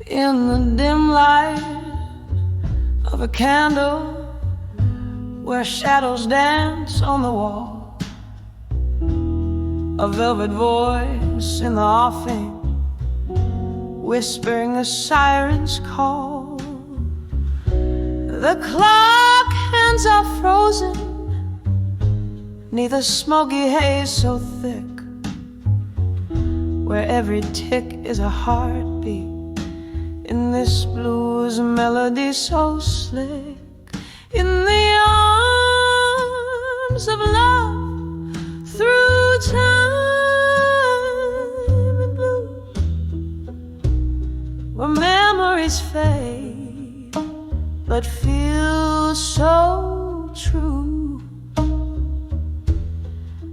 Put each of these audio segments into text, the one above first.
In the dim light of a candle, where shadows dance on the wall, a velvet voice in the offing, whispering a siren's call. The clock hands are frozen neath a smoky haze so thick, where every tick is a heartbeat in this blues melody so slick. In the arms of love, through time and blue, where memories fade but feel so true.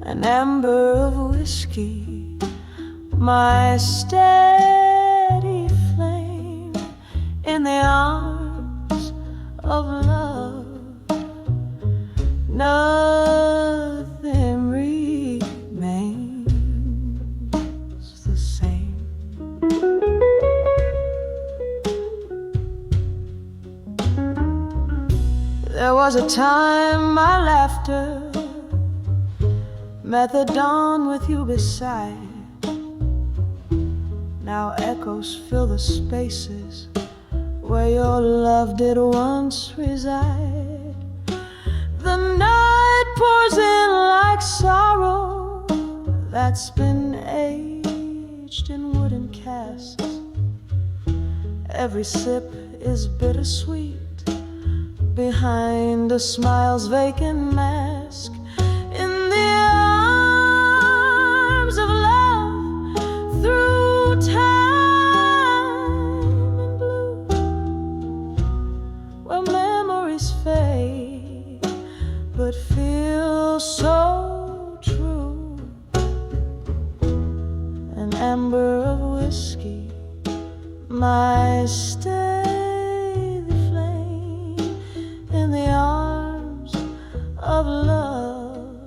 An amber of whiskey, my steady flame, in the arms of love. Nothing remains the same. There was a time my laughter met the dawn with you beside. Now echoes fill the spaces where your love did once reside. The night pours in like sorrow that's been aged in wooden casks. Every sip is bittersweet behind a smile's vacant mask. In the arms of love, through time and blue, where memories fade but feel so true. An amber of whiskey, my steady flame, in the arms of love.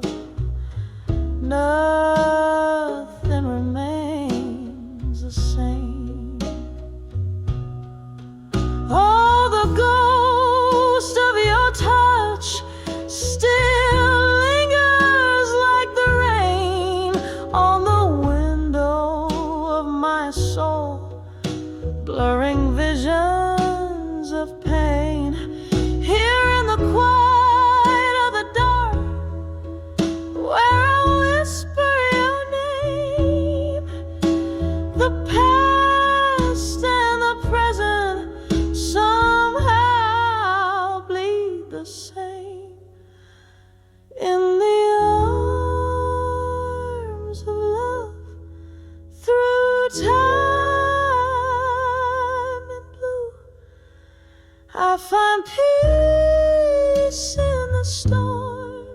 Nothing remains the same. Oh, the ghost of your touch still lingers like the rain on the window of my soul, blurring visions of pain. Here in the quiet of the dark, where I whisper your name, the past and the present somehow bleed the same. In the arms of love, through time and blue, I find peace in the storm,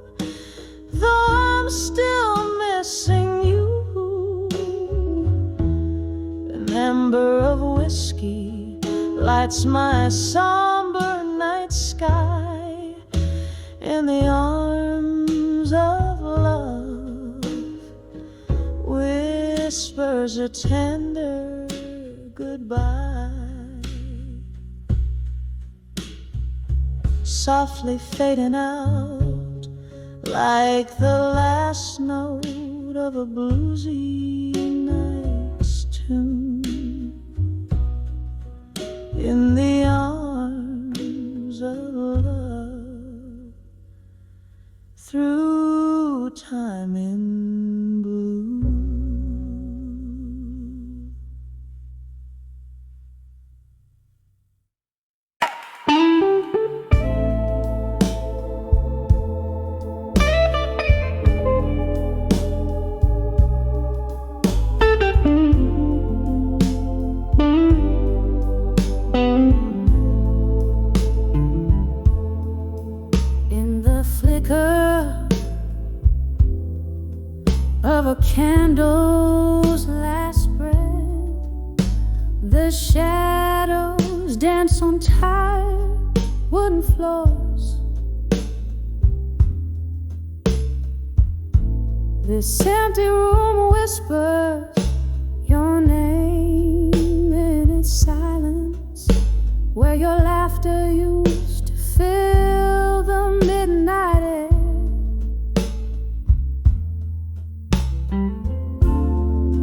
though I'm still missing you. An amber of whiskey lights my somber night sky. In the arms of love, whispers a tender goodbye. Softly fading out like the last note of a bluesy night's tune. In the arms of love, through time in blue. the shadows dance on tired wooden floors. This empty room whispers your name in its silence, where your laughter used to fill the midnight air.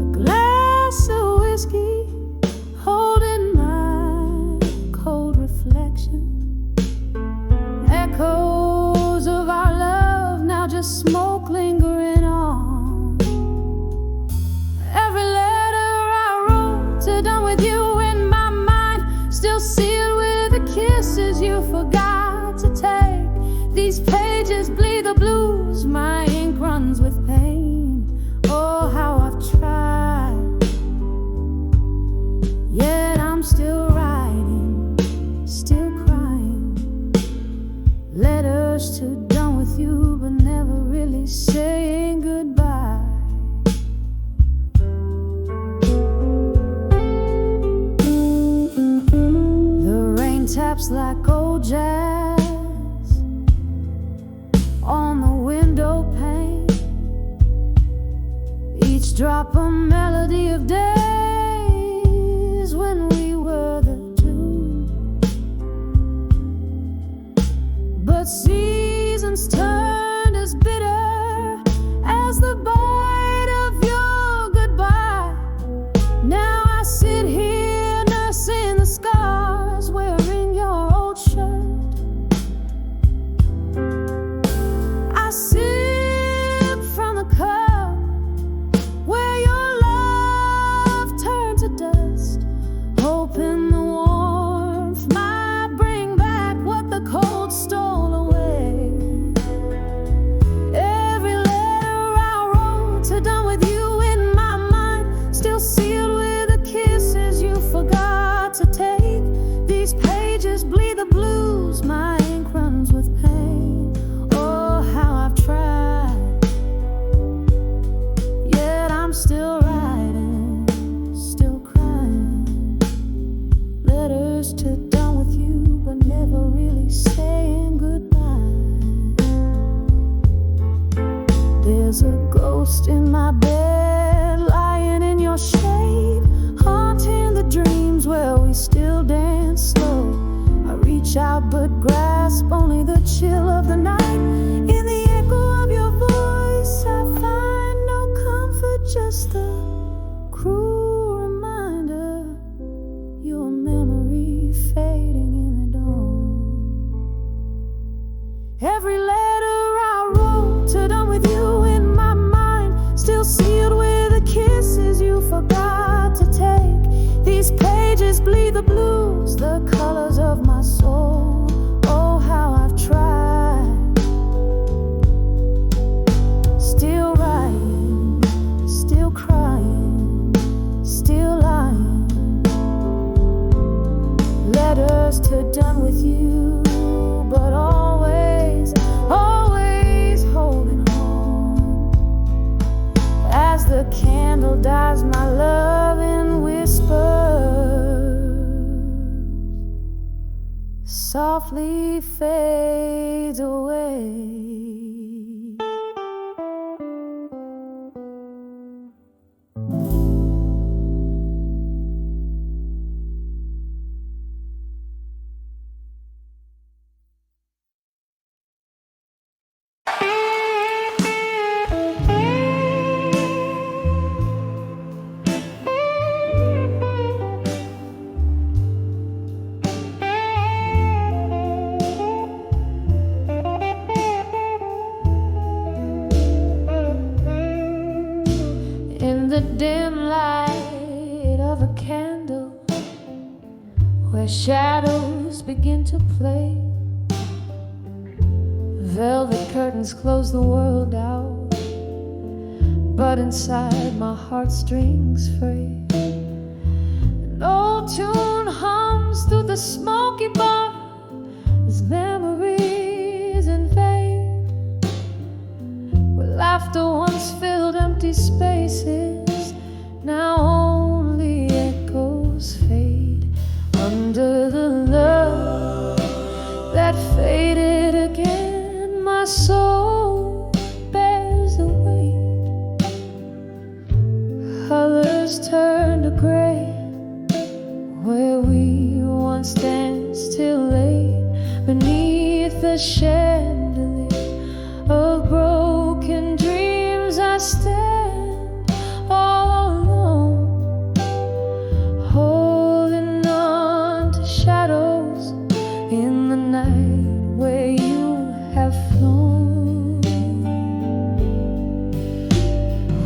A glass of whiskey holding my cold reflection, echoes of our love now just smoke lingering on. Every letter I wrote to done with you in my mind, still sealed with the kisses you forgot to take. These pages bleed the blues, my ink runs with pain. Oh, how I've tried, yet I'm still writing, still crying. Letters to done with you, but never really saying goodbye. The rain taps like old jazz on the window pane, each drop a melody of days when we were the two. But seasons turned as bitter as the bite of your goodbye. Now I sit here nursing the scars, wearing your old shirt. I sip from the cup where your love turned to dust, hoping the warmth might bring back what the cold stole away. Every letter I wrote to done with you in my mind, still sealed with the kisses you forgot to take. These pages bleed the blues, my ink runs with pain. Oh, how I've tried, yet I'm still writing, still crying. Letters to done with you, but never really saying goodbye. There's a ghost in my bed, lying in your shade, haunting the dreams where we still dance slow. I reach out but grasp only the chill of the night. In the echo of your voice I find no comfort, just the cruel reminder, your memory fading in the dawn. Every letter I wrote to done with you in my mind, still sealed with the kisses you forgot to take. These pages bleed the blues, the colors of my soul. Oh, how I've tried, still writing, still crying, still lying. Letters to done with you, but always, always holding on. As the candle dies, my love in whispers softly fades away. In the dim light of a candle, where shadows begin to play, velvet curtains close the world out, but inside my heartstrings fray. An old tune hums through the smoky bar as memories invade, where laughter once filled empty spaces, now only echoes fade. Colors turn to gray, where we once danced till late. Beneath the chandelier of broken dreams, I stand all alone, holding on to shadows in the night where you have flown.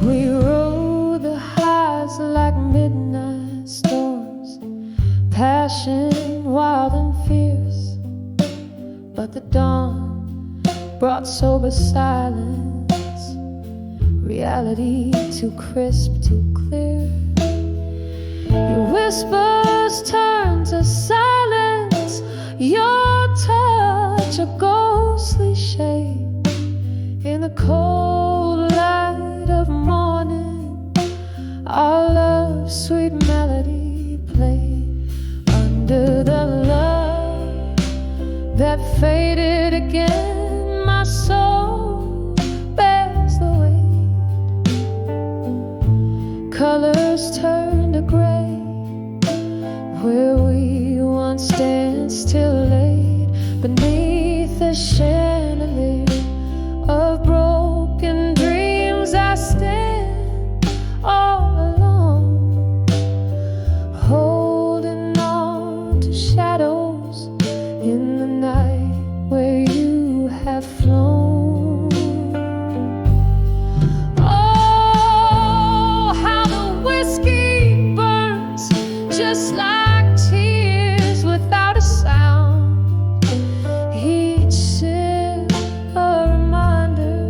We rode the highs like midnight storms, passion wild and fierce, but the dawn brought sober silence, reality too crisp, too clear. Your whispers turn to silence, your touch a ghostly shade. In the cold light of morning, our love's sweet melody played. Under the love that faded again, my soul bears the weight. Colors turn to gray, where we once danced till late. Beneath the chandelier of broken dreams, I stand all alone, holding on to shadows in the night where you have flown. Oh, how the whiskey burns, just like tears without a sound. Each sip a reminder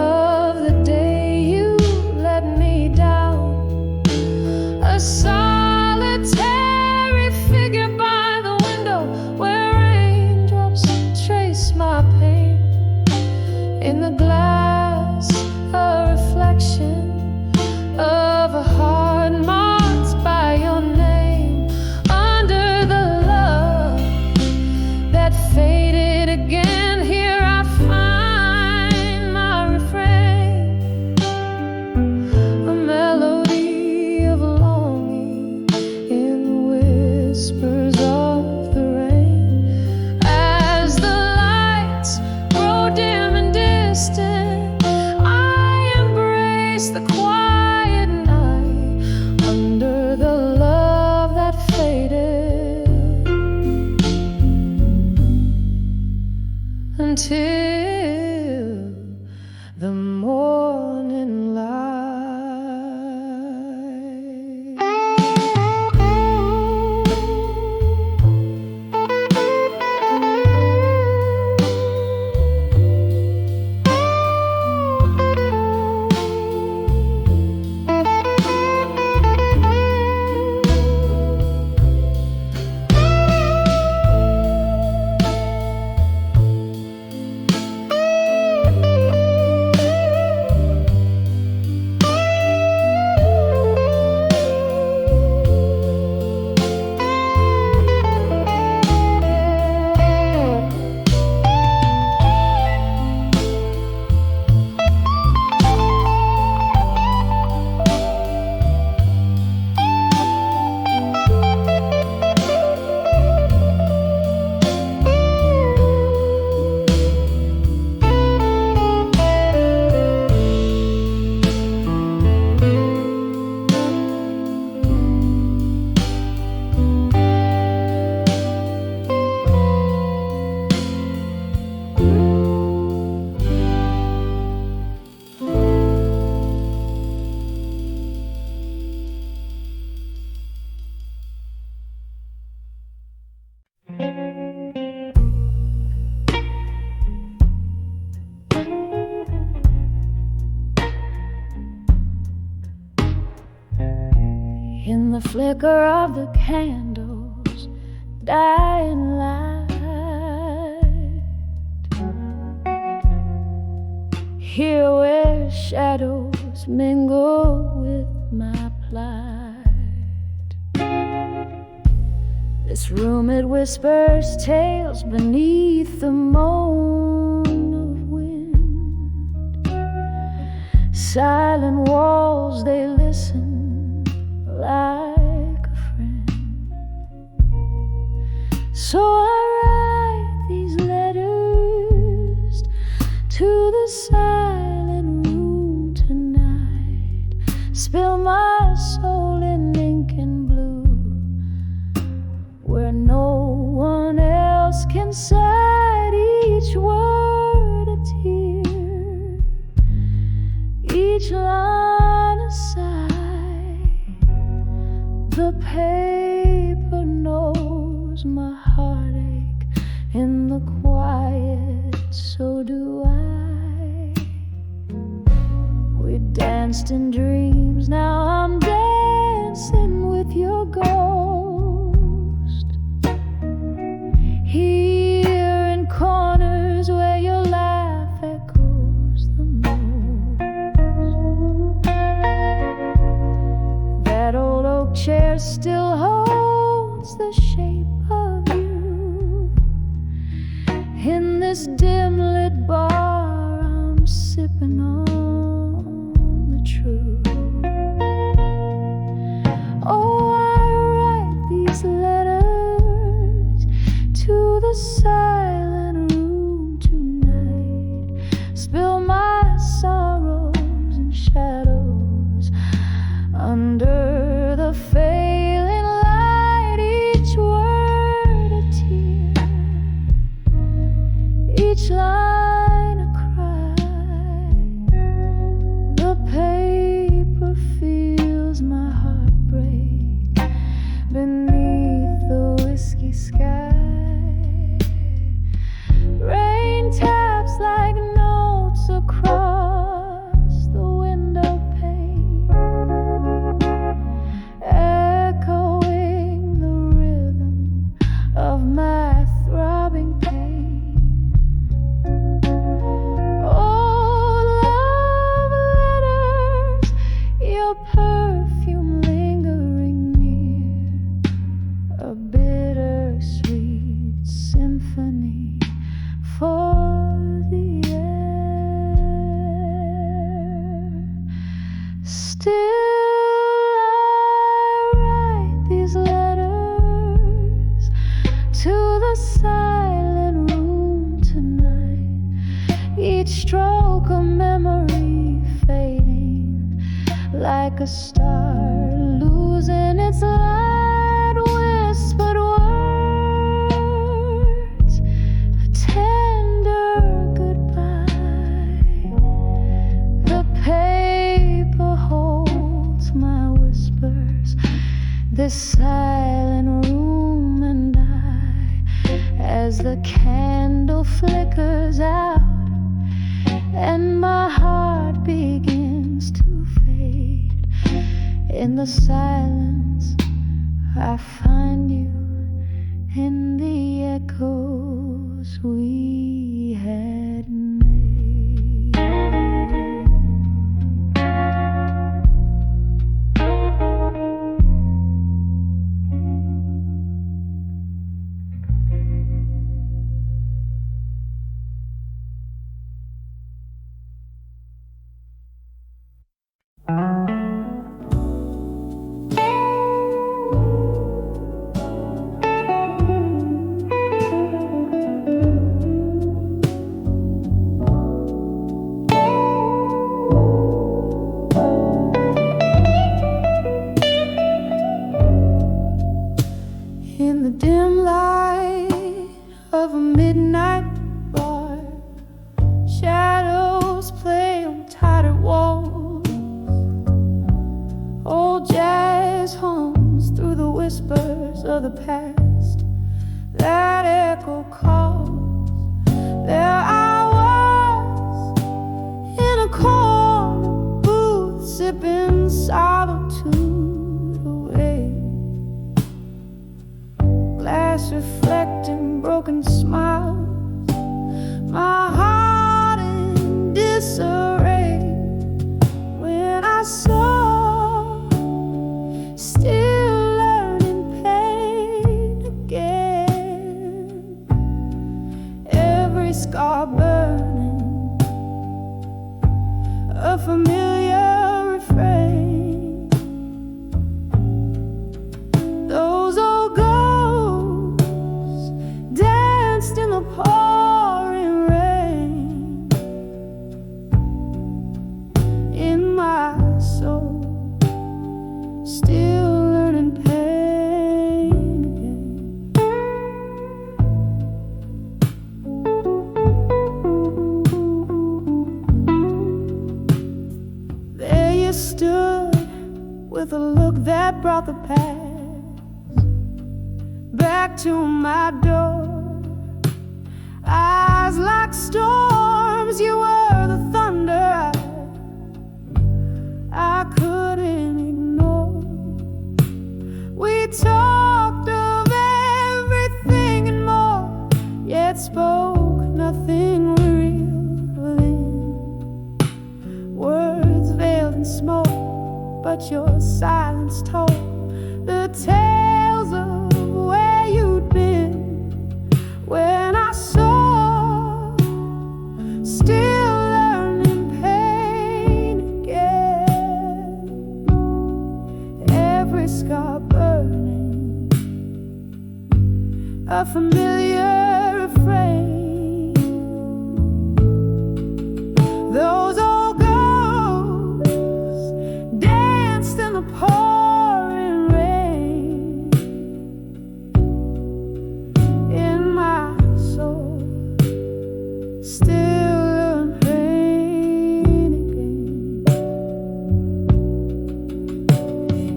of the day you let me down. A solitary figure by the window where raindrops trace my pain. In the glass, a reflection of a heart marked by your name. Under the love that faded again, here I find my refrain, a melody of longing in the whispers of the rain. As the lights grow dim and distant, I embrace the quiet night. Under the love that faded, until the morning light. In the flicker of the candles, dying light, here where shadows mingle with my plight. This room, it whispers tales beneath the moan of wind. Silent walls, they listen So I write these letters to the silent room tonight, spill my soul in ink and blue, where no one else can cite, each word a tear, each line a sigh. The paper knows my heartache in the quiet, so do I. We danced in dreams, now I'm dancing with your ghost. Here in corners where your laugh echoes the most. That old oak chair still holds the shape of you. In this dim lit bar, I'm sipping on the truth. Oh, I write these letters to the silent room tonight, spill my sorrows and shadows under the failing light, each word a tear, each line a cry. The paper feels my heartbreak beneath the whiskey sky. Rain taps like notes across the window pane, echoing the rhythm of my throbbing pain. Old love letters, your perfume lingering near, a bittersweet symphony for the air. Still I write these letters to the silent room tonight, each stroke a memory fading like a star losing its light. Whispered words, a tender goodbye. The paper holds my whispers, this silent room and I, as the candle flickers out and my heart begins to fade. In the silence I find you in the echoes we had made. In the dim light of a midnight bar, shadows play on tattered walls. Old jazz hums through the whispers of the past. That echo calls. There I was in a corner booth, sipping solitude away. Glass reflecting broken smiles, my heart in disarray. When I saw, still learning pain again, every scar burning, a familiar refrain. Those old ghosts brought the past back to my door. Eyes like storms, you were the thunder I couldn't ignore. We talked of everything and more, yet spoke nothing real then. Words veiled in smoke, but your silence told the tales of where you'd been. When I saw, still learning pain again, every scar burning, a familiar refrain. Those old ghosts danced in the pouring rain. In my soul, still learn pain again.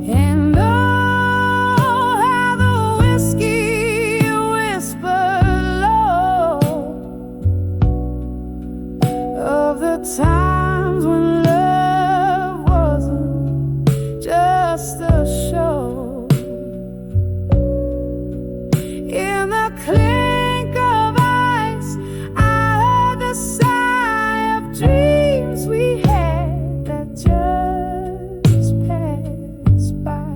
And oh, how the whiskey whispered low of the times when love wasn't just a show. In the clink of ice, I heard the sigh of dreams we had that just passed by.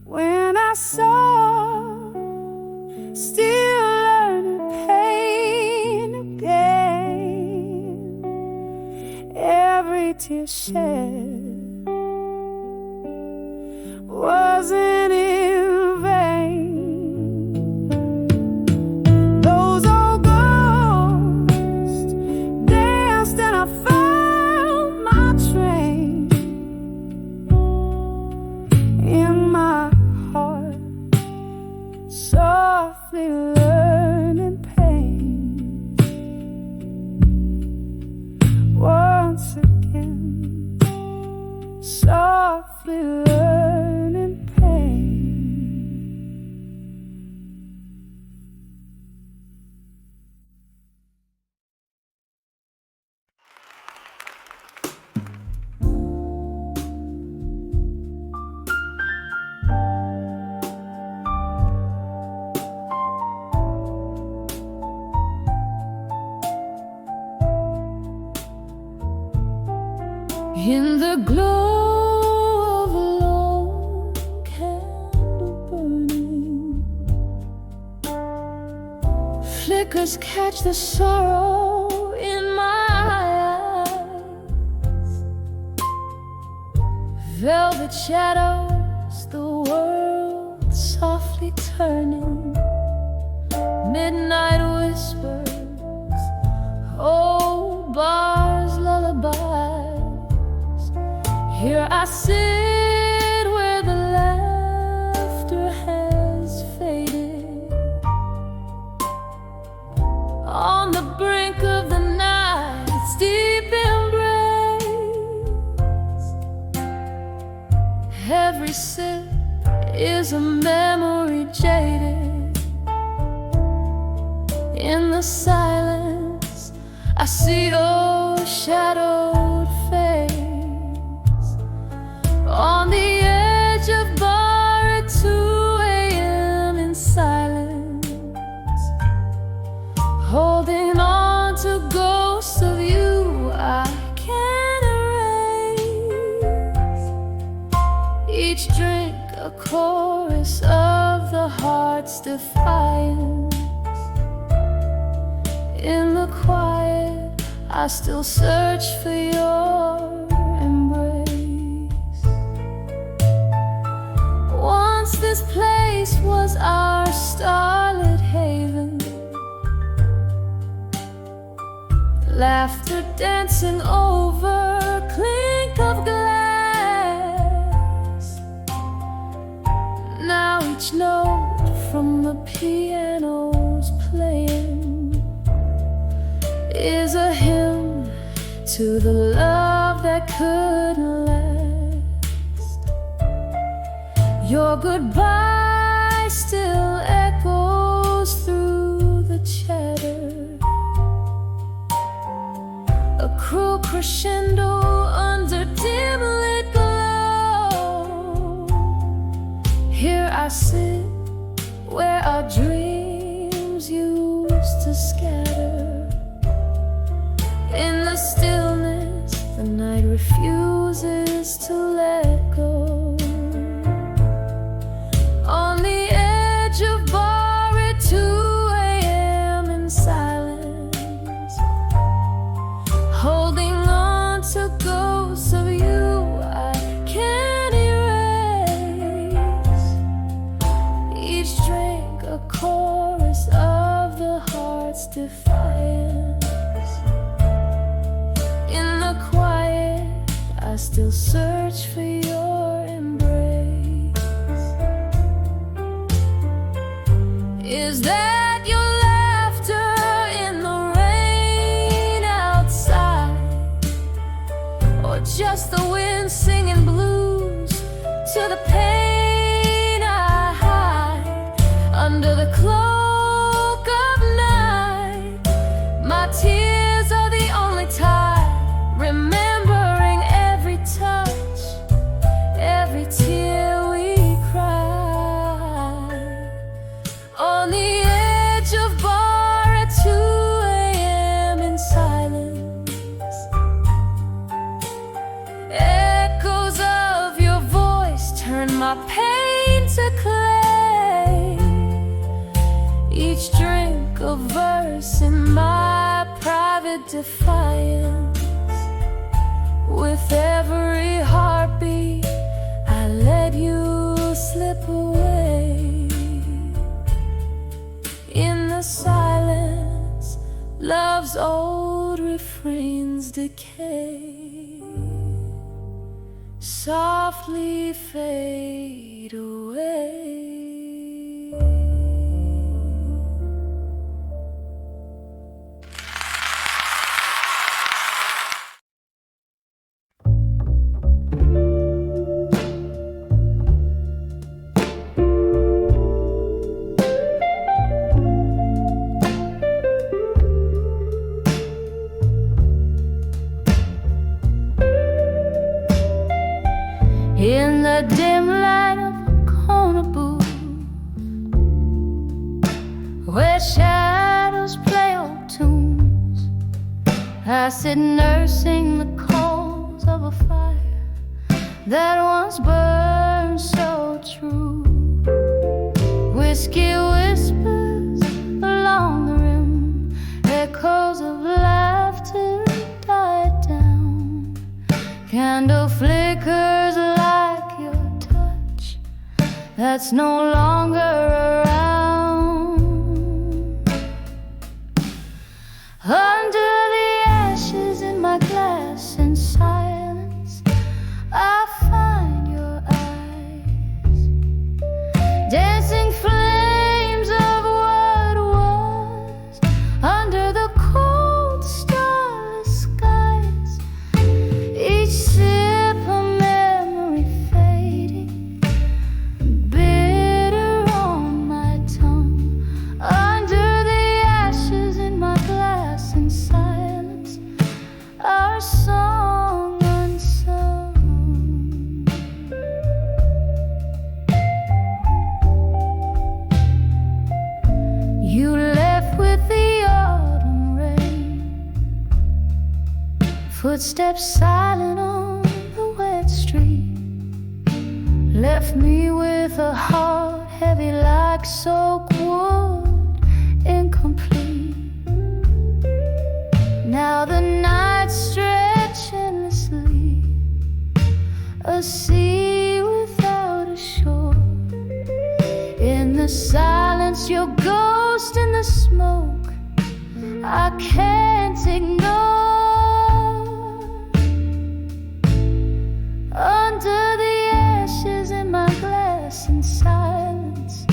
When I saw, still learning pain again, every tear shed wasn't in vain. Those old ghosts danced and I found my train. In my heart, softly learning pain. Once again, softly learning pain. In the glow of a lone candle burning, flickers catch the sorrow in my eyes. Velvet shadows, the world softly turning, midnight whispers, old bars, lullabies. Here I sit where the laughter has faded, on the brink of the night's deep embrace. Every sip is a memory jaded. In the silence, I see your shadowed face on the edge of bar at 2 a.m. in silence, holding on to ghosts of you I can't erase. Each drink a chorus of the heart's defiance. In the quiet, I still search for your embrace. Once this place was our starlit haven, laughter dancing over clink of glass. Now each note from the piano's playing is a hymn to the love that couldn't last. Your goodbye still echoes through the chatter, a cruel crescendo under dim lit glow. Here I sit where our dreams used to scatter. In the stillness, the night refuses to let go. On the edge of bar at 2 a.m. in silence, holding on to ghosts of you I can't erase. Each drink a chorus of the heart's defiance. In the quiet, I still search for your embrace. Is that your laughter in the rain outside, or just the wind singing blues to the pain I hide under the cloak of night? My tears are the only tide, remembering every touch, every tear we cried. On the edge of bar at 2 a.m. in silence, echoes of your voice turn my pain to clay. Each drink a verse in my private defiance. With every heartbeat, I let you slip away. In the silence, love's old refrains decay, softly fade away. In the dim light of a corner booth, where shadows play old tunes, I sit nursing the coals of a fire that once burned so true. Whiskey whispers along the rim, echoes of laughter died down. Candle flickers like your touch that's no longer around. Under the ashes in my glass in silence, I find your eyes, dancing flames of what was under the cold starless skies. Each sip a memory fading, bitter on my tongue. Under the ashes in my glass in silence, our song unsung. You left with the autumn rain, footsteps silent on the wet street, left me with a heart heavy like soaked wood, incomplete. Now the nights stretch endlessly, a sea without a shore. In the silence, your ghost in the smoke, I can't ignore. Under the ashes in my glass in silence,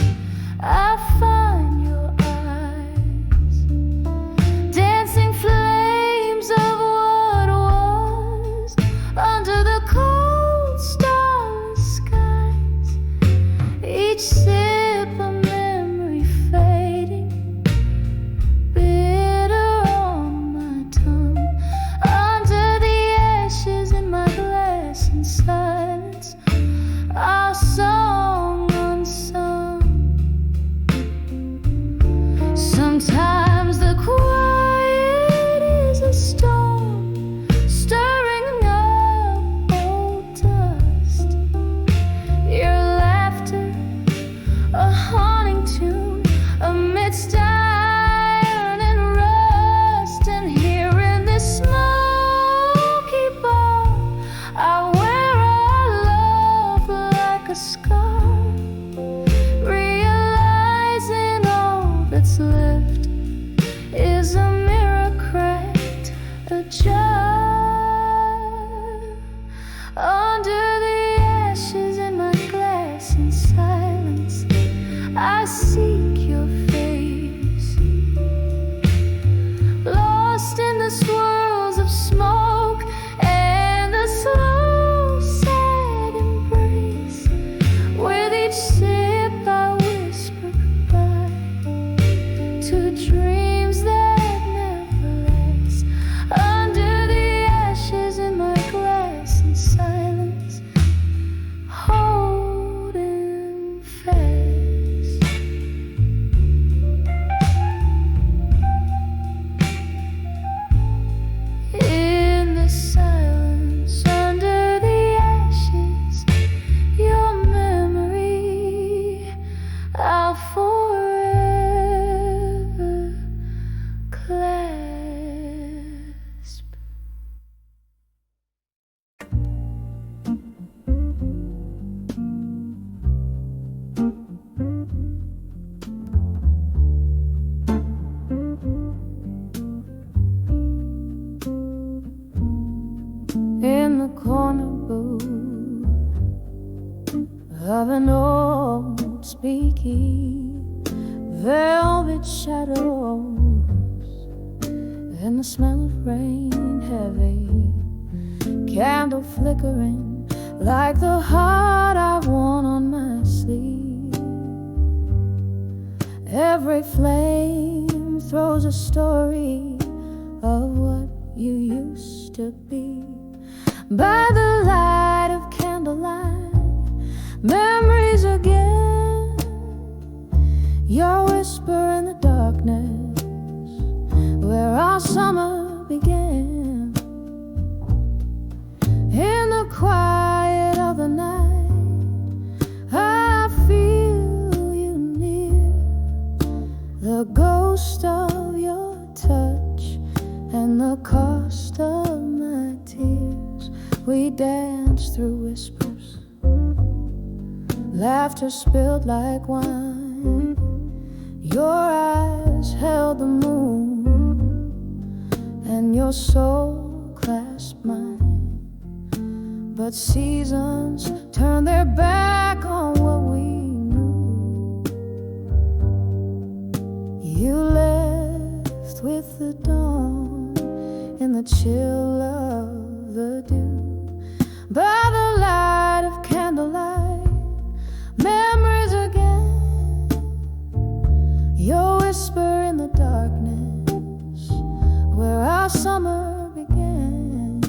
I find your eyes, dancing flames of what was under the cold starless skies. of an old speakeasy, velvet shadows, and the smell of rain heavy, candle flickering like the heart I've worn on my sleeve. Every flame throws a story of what you used to be. By the light of candlelight, memories again, your whisper in the darkness where our summer began. In the quiet of the night, I feel you near, the ghost of your touch and the cost of my tears. We danced through whispers, laughter spilled like wine. Your eyes held the moon, and your soul clasped mine. But seasons turned their back on what we knew. You left with the dawn in the chill of the dew. By the light of candlelight, memories again, your whisper in the darkness where our summer began.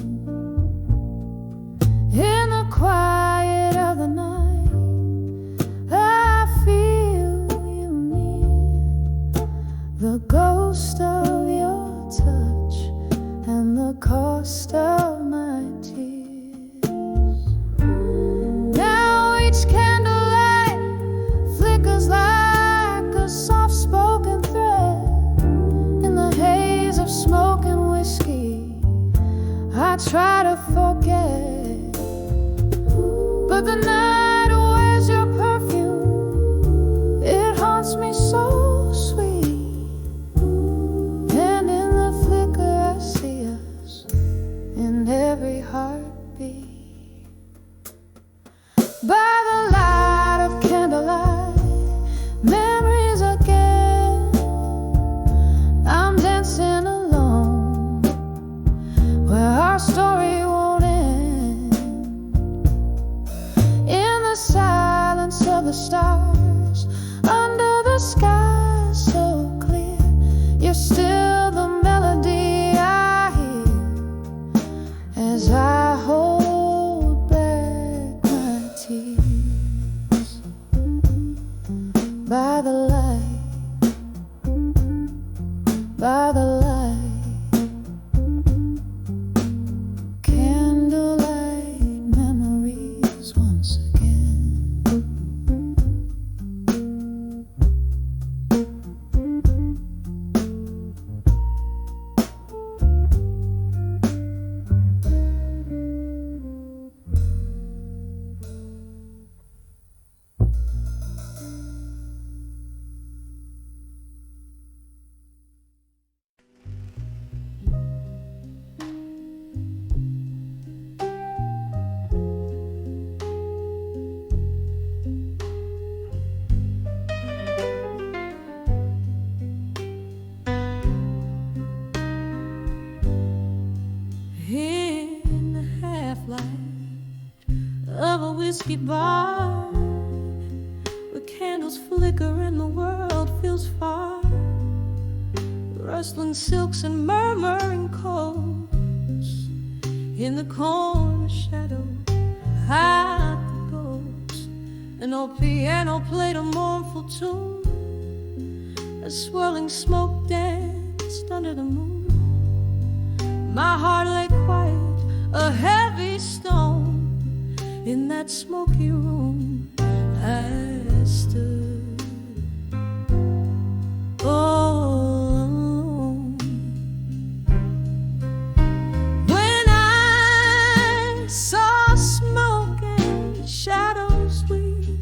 In the quiet of the night, I feel you near, the ghost of your touch and the cost of my tears. Now each candlelight flickers like a soft-spoken thread in the haze of smoke and whiskey. I try to forget, but the night wears your perfume. It haunts me so sweet, and in the flicker I see us in every heartbeat. By the light of candlelight, memories again, I'm dancing alone where our story won't end. In the silence of the stars, under the sky so clear, you're still the melody I hear as I hold back my tears. By the light, by the light, candlelight memories once again. In the half-light of a whiskey bar, where candles flicker and the world feels far, rustling silks and murmuring chords. In the corner shadow, hide the ghost. An old piano played a mournful tune. A swirling smoke danced under the moon. My heart lay quiet, a heavy stone. In that smoky room I stood all alone. When I saw smoke and shadows weave,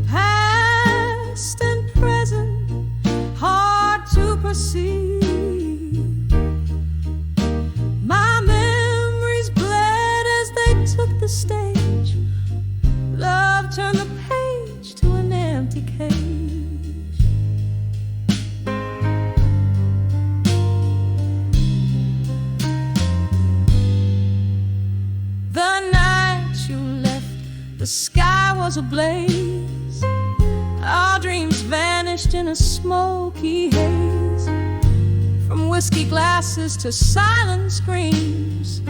past and present, hard to perceive. My memories bled as they took The sky was ablaze. Our dreams vanished in a smoky haze. From whiskey glasses to silent screams,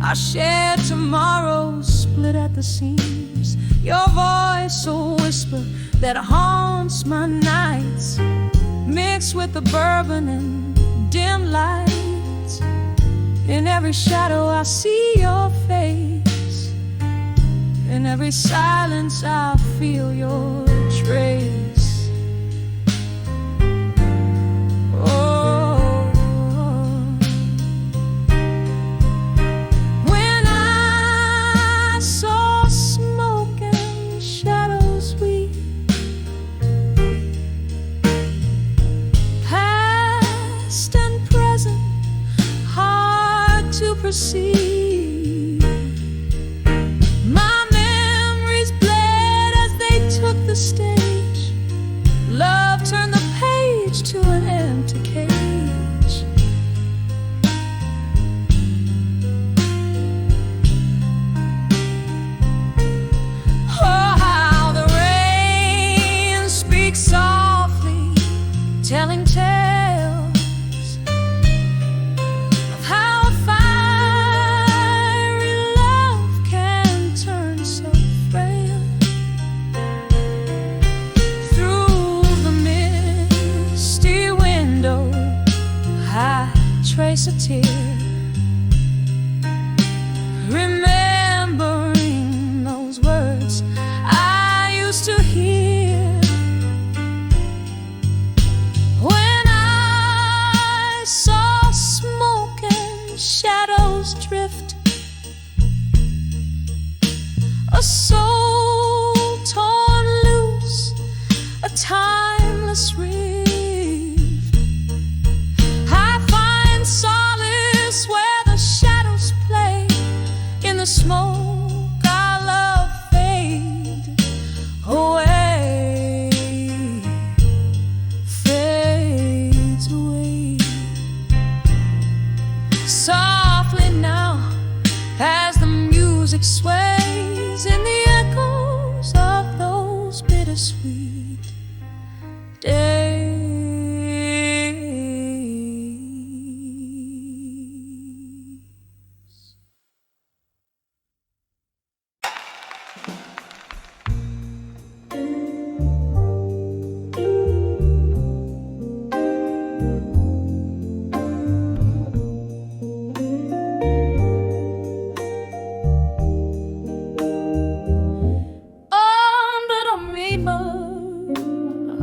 our shared tomorrows split at the seams. Your voice, a whisper that haunts my nights, mixed with the bourbon and dim lights. In every shadow I see your face. In every silence I feel your trace. Oh, when I saw smoke and shadows weep, past and present, hard to perceive. Stage. Love turned the page to an empty cage. Oh, how the rain speaks softly, telling tales of how a fiery love can turn so frail. Trace a tear, remembering those words I used to hear. When I saw smoke and shadows drift, a soul torn loose, a timeless rift. Solace where the shadows play. In the smoke our love fade away, fades away. Softly now as the music sways in the echoes of those bittersweet days.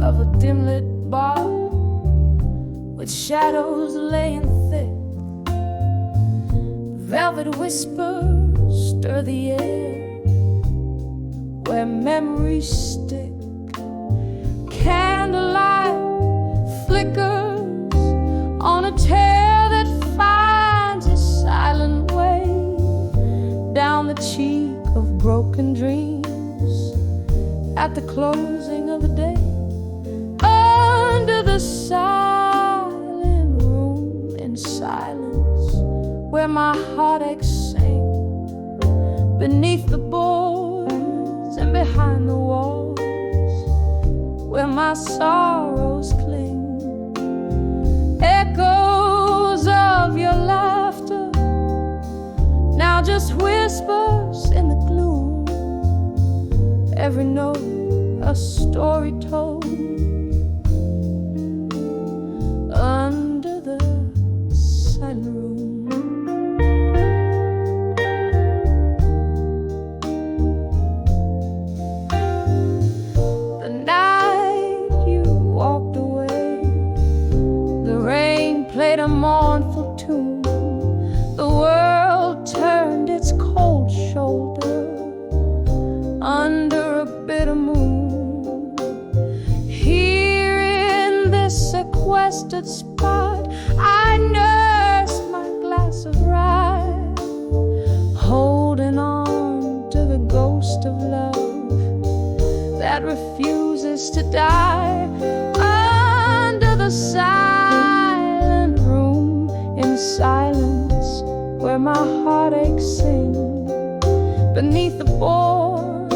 Of a dim-lit bar with shadows laying thick, velvet whispers stir the air where memories stick. Candlelight flickers on a tale that finds its silent way down the cheek of broken dreams at the closing of the day. Under the silent room in silence where my heartaches sing, beneath the boards and behind the walls where my sorrows cling. Echoes of your laughter, now just whispers in the gloom. Every note a story told under the silent room. The night you walked away, the rain played a mournful tune. The world turned its cold shoulder under a bitter moon. Sequestered spot, I nursed my glass of rye, holding on to the ghost of love that refuses to die. Under the silent room in silence where my heartaches sing, beneath the boards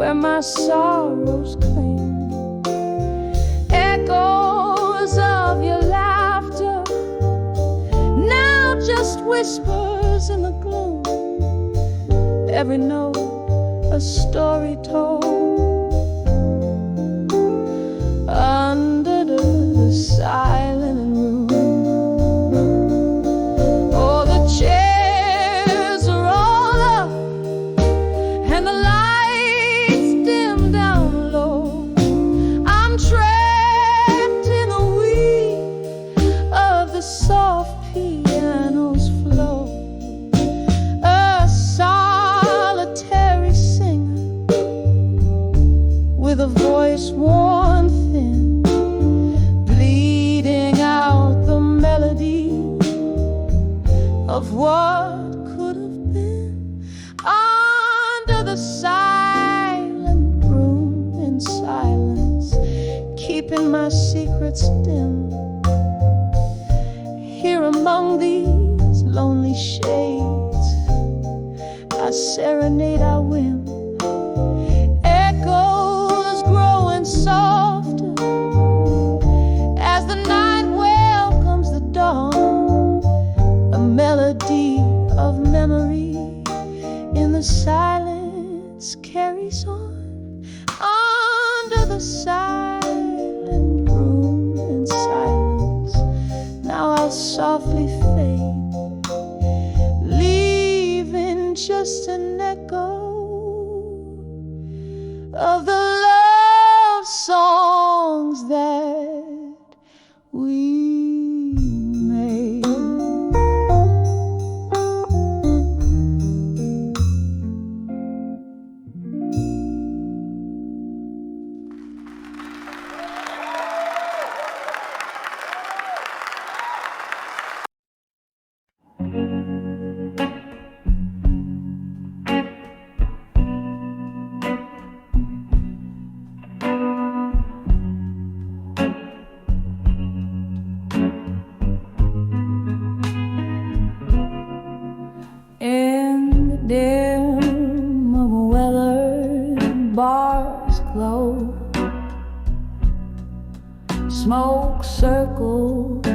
where my sorrows cling. Echoes of your laughter, now just whispers in the gloom. Every note a story told, under the silent room. Oh, the chairs are all up and the lights dim down low. I'm trapped in the weave of the soft piano's flow. A solitary singer with a voice worn thin, bleeding out the melody of what could have been. Under the silent room, in silence, keeping my secrets dim. Here among these lonely shades, I serenade our whim. Echoes growing softer as the night welcomes the dawn. A melody of memory in the silence carries on. Under the silent room, in silence, now I'll softly fade, leaving just an echo of the love songs that we made. In the dim of a weathered bar's glow, smoke circles,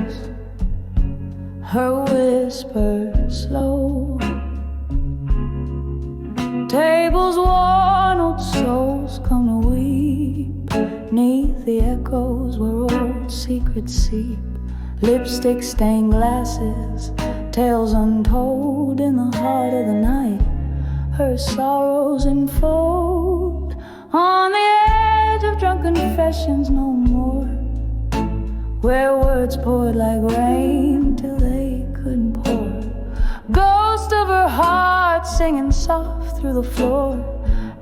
her whisper slow. Tables worn, old souls come to weep 'neath the echoes where old secrets seep. Lipstick stained glasses, tales untold in the heart of the night. Her sorrows unfold on the edge of drunken confessions no more, where words poured like rain till they couldn't pour. Ghost of her heart singing soft through the floor.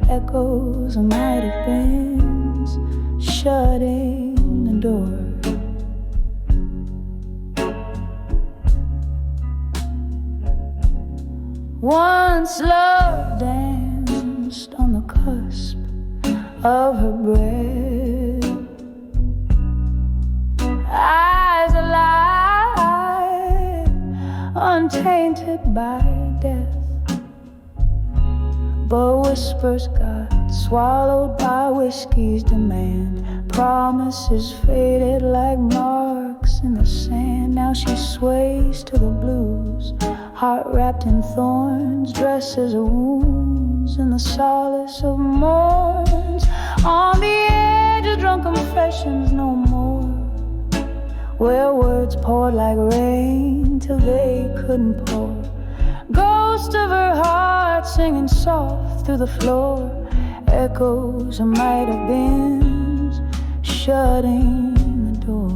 Echoes of mighty winds shutting the door. Once love danced on the cusp of her breath, eyes alive, untainted by death. But whispers got swallowed by whiskey's demand. Promises faded like marks in the sand. Now she sways to the blues, heart wrapped in thorns, dresses her wounds in the solace of mourns. On the edge of drunken confessions no more, where words poured like rain till they couldn't pour. Ghost of her heart singing soft through the floor. Echoes of might have beens shutting the door.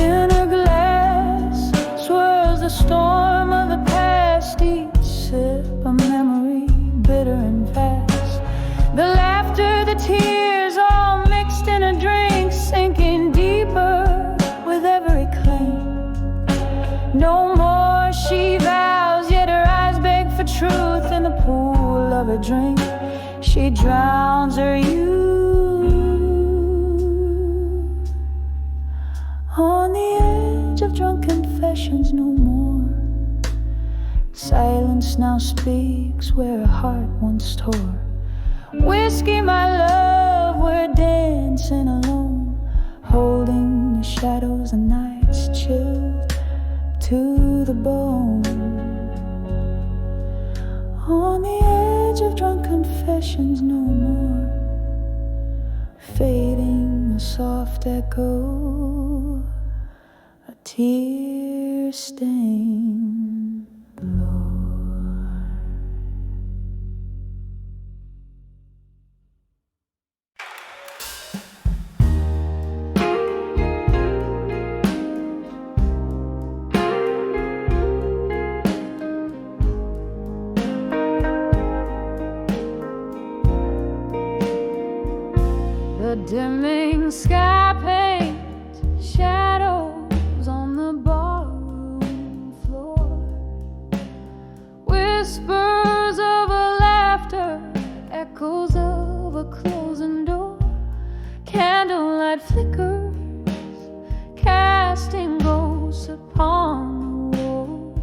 In her glass swirls the storm of the past, each sip a memory bitter and fast. The laughter, the tears, all mixed in a drink, sinking deeper with every clink. No more she vows, yet her eyes beg for truth. In the pool of her drink she drowns her youth. On the edge of drunk confessions no more, Silence now speaks where a heart once tore. Whiskey, my love, we're dancing alone, holding the shadows, the nights chilled to the bone. On the edge of drunk confessions, no more, fading a soft echo, a tear-stained floor. The dimming sky paint shadows on the ballroom floor. Whispers of a laughter, echoes of a closing door. Candlelight flickers, casting ghosts upon the wall.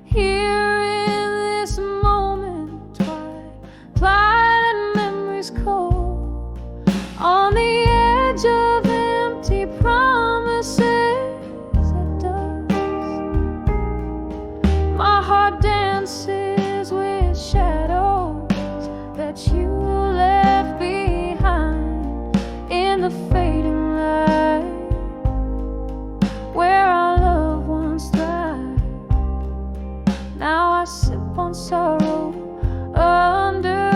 Here in this moment, twilight and memories cold. On the edge of empty promises at dusk, my heart dances with shadows that you left behind in the fading light, where our love once thrived. Now I sip on sorrow under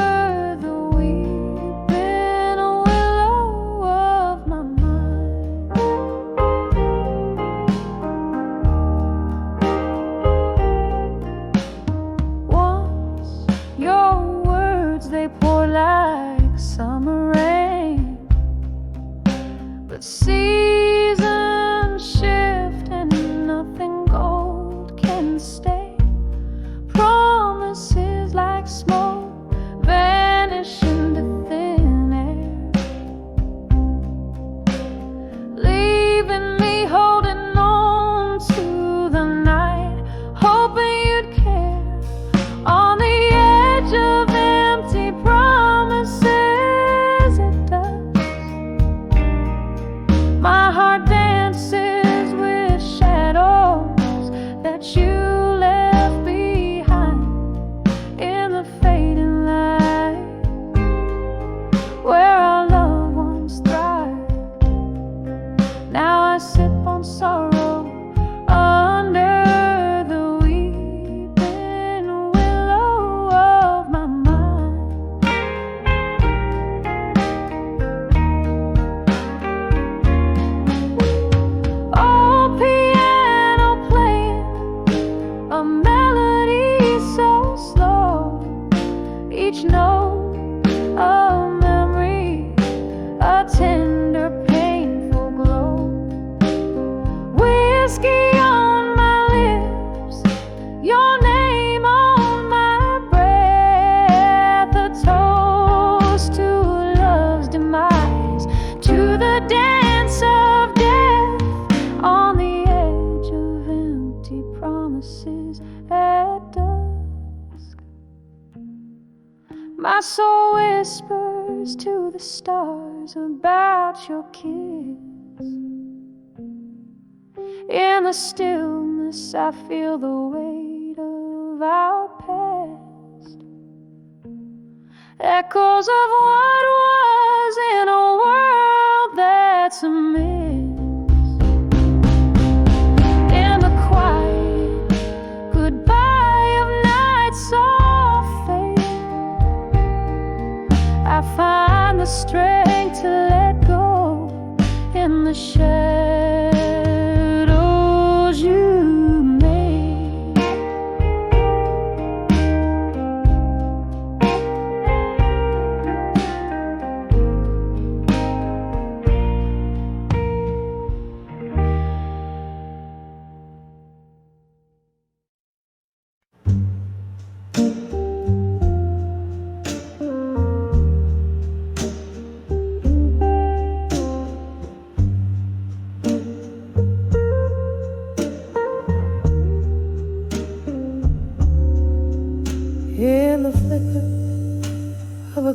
summer rain, but seasons shift and nothing gold can stay. Promises like smoke vanish into thin air, leaving me holding on to the night, hoping you'd care. On the edge of empty promises, my heart dances with shadows that you left behind in the fading light, where our love once thrived. Now I sip on sorrow under the weeping willow of my mind. Oh, piano playing a melody so slow, each note a memory, a tender, painful glow. Whiskey on my lips, your name on my breath, a toast to love's demise, to the dance of death. On the edge of empty promises at dusk, my soul whispers to the stars about your kiss. In the stillness I feel the weight of our past, echoes of what was in a world that's a myth. In the quiet goodbye of nights soft fade, I find the strength to let go in the shadows you made.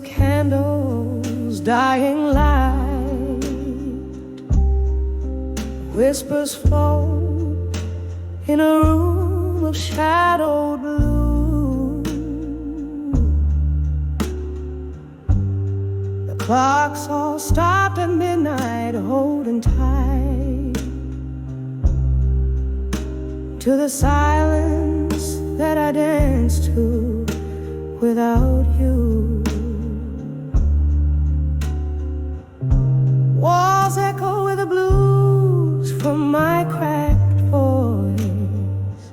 candle's dying light. Whispers float in a room of shadowed blue. The clocks all stopped at midnight, holding tight to the silence that I danced to without you. Walls echo with the blues from my cracked voice,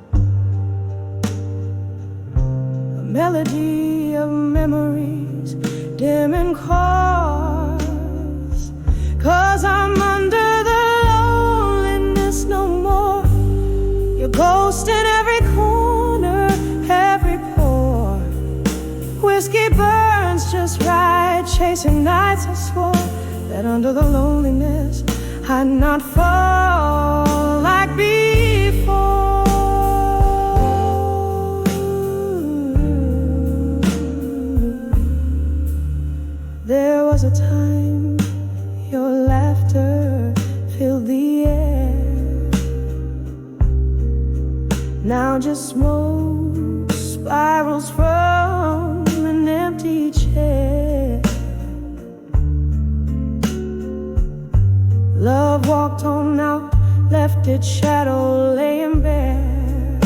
a melody of memories dim and coarse. 'Cause I'm under the loneliness no more. Your ghost in every corner, every pore. Whiskey burns just right, chasing nights I swore that under the loneliness I'd not fall like before. There was a time your laughter filled the air. Now just smoke spirals from an empty chair. Love walked on out, left its shadow laying bare.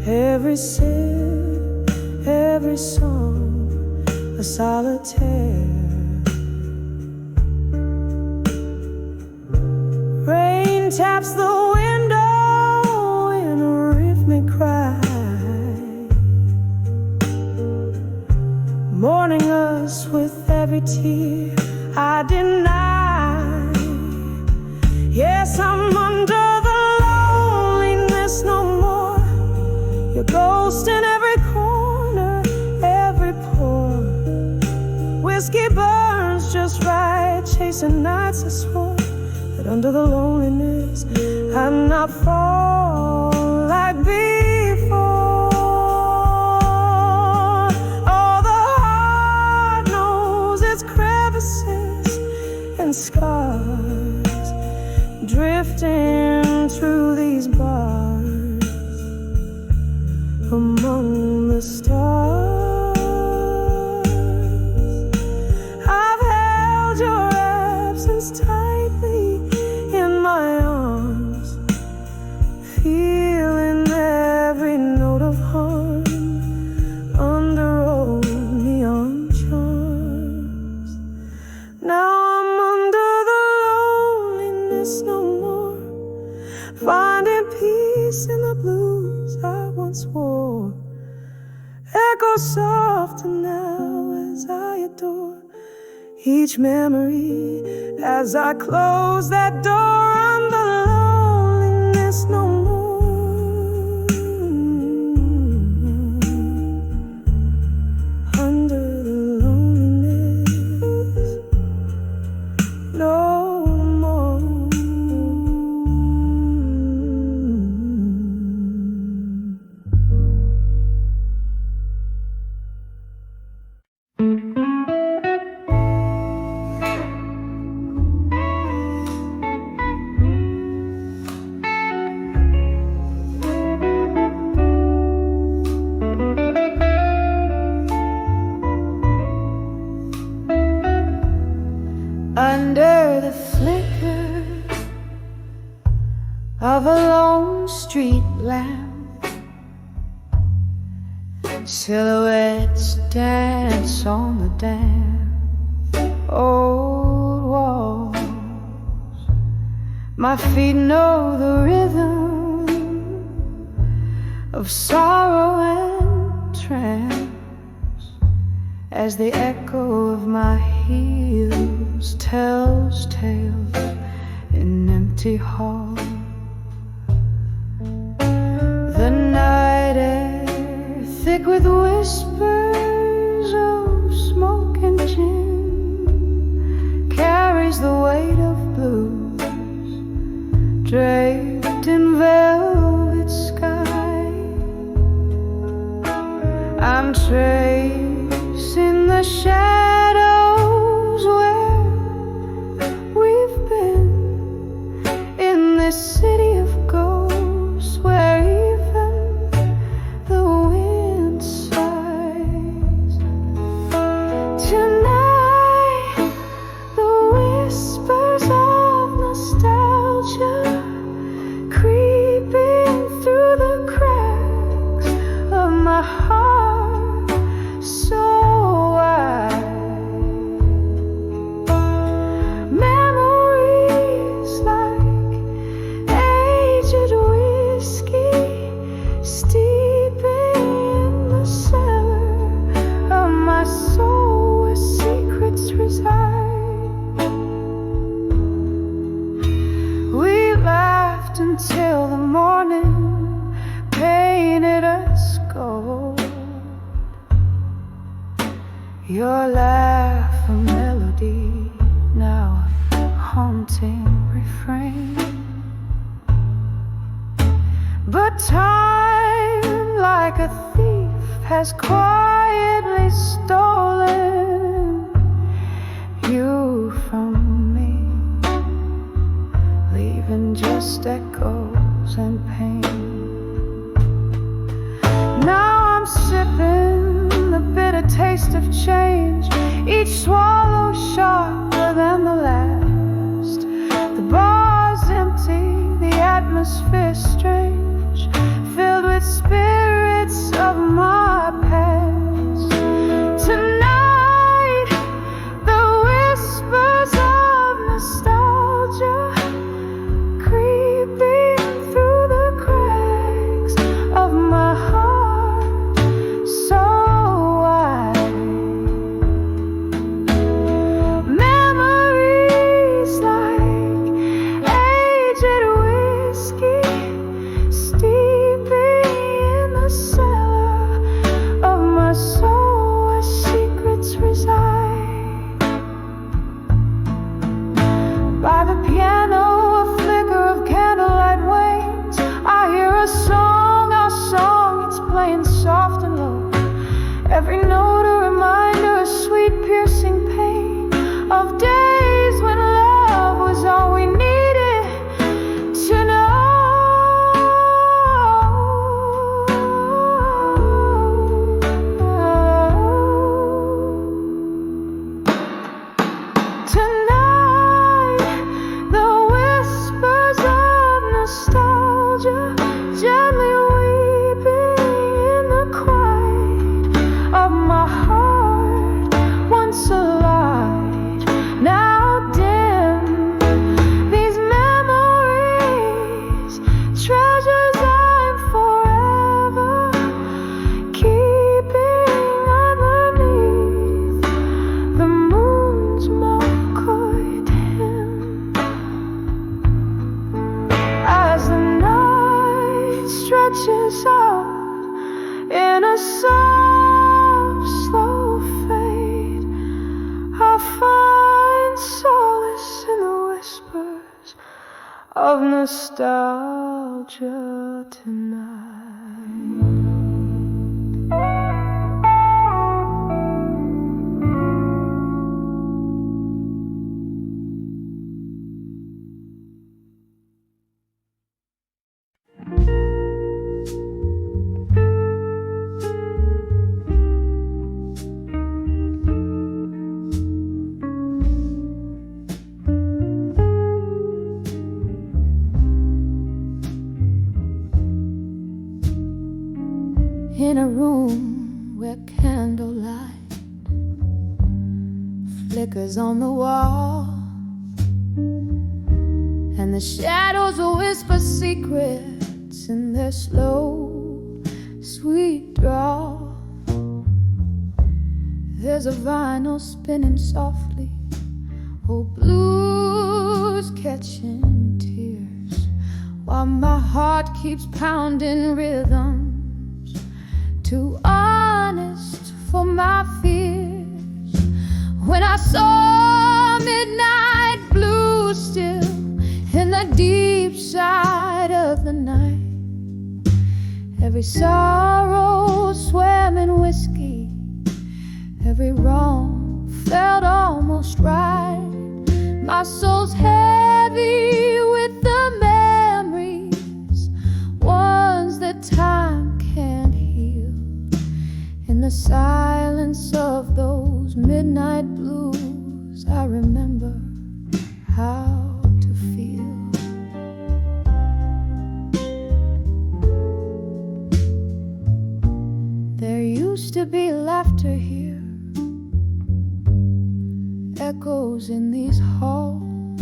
Every sip, every song, a solitaire. Rain taps the window in a rhythmic cry, mourning us with every tear I deny. Yes, I'm under the loneliness no more. Your ghost in every corner, every pore. Whiskey burns just right, chasing nights I swore that under the loneliness I'd not fall like before. Oh, the heart knows its crevices and scars, drifting through these bars among the stars. I've held your absence tightly in my arms, feeling every note of harm under old neon charms. Now I'm under the loneliness no more, finding peace in the blues I once wore. Echo softer now as I adore each memory as I close that door. Under loneliness no more, under the loneliness no more. Under the flicker of a lone street lamp, silhouettes dance on the damp old walls. My feet know the rhythm of sorrow and trance as the echo of my heels tells tales in empty halls. The night air thick with whispers of smoke and gin carries the weight of blues draped in velvet sky. I'm trained laughed until the morning painted us gold. Your laugh a melody, now a haunting refrain. But time, like a thief, has quietly stolen you from me, leaving just echoes and pain. Now I'm sipping the bitter taste of change, each swallow sharper than the last. The bar's empty, the atmosphere strange, filled with spirits of my past. Tonight, the whispers of nostalgia creeping through the cracks of my heart so wide. Memories like aged whiskey steeping in the cellar of my soul where secrets reside. By the piano, a flicker of candlelight wanes. I hear a song, our song, it's playing soft and low. Every note a reminder, a sweet piercing pain of days when love was all we needed to know. Tonight, the whispers of nostalgia gently weeping in the quiet of my heart, once alive, now dim. These memories, treasures I'm forever keeping underneath the moon's McCoy dim. As the night stretches out in a soft, slow fade, I find solace in the whispers of nostalgia tonight. In a room where candlelight flickers on the wall, and the shadows will whisper secrets in their slow, sweet drawl. There's a vinyl spinning softly, old blues catching tears, while my heart keeps pounding rhythms too honest for my fears. When I saw midnight blue still in the deep side of the night, every sorrow swam in whiskey, every wrong felt almost right. My soul's heavy with the memories, ones that time can't heal. In the silence of those midnight blues, I remember how to feel. There used to be laughter here, echoes in these halls.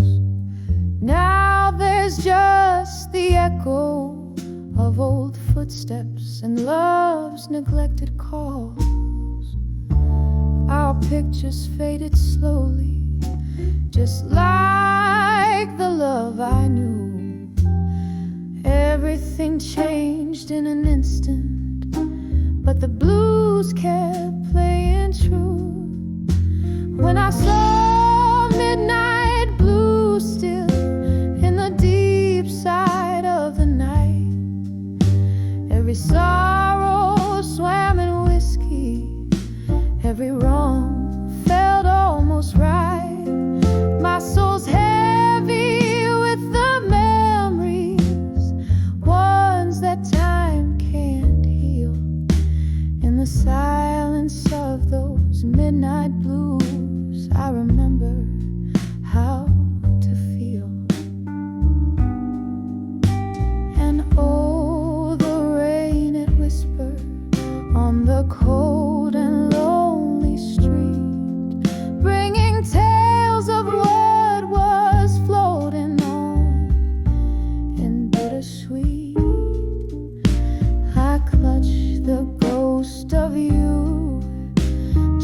Now there's just the echo of old footsteps and love's neglected calls. Our pictures faded slowly, just like the love I knew. Everything changed in an instant, but the blues kept playing true. When I saw midnight blue still in the deep side of the night, every sorrow swam in whiskey, every wrong felt almost right. My soul's heavy with the memories, ones that time can't heal. In the silence of those midnight blues, I remember how to feel. And oh, the rain it whispered on the cold and lonely street, bringing tales of what was floating on in bittersweet. I clutch the ghost of you,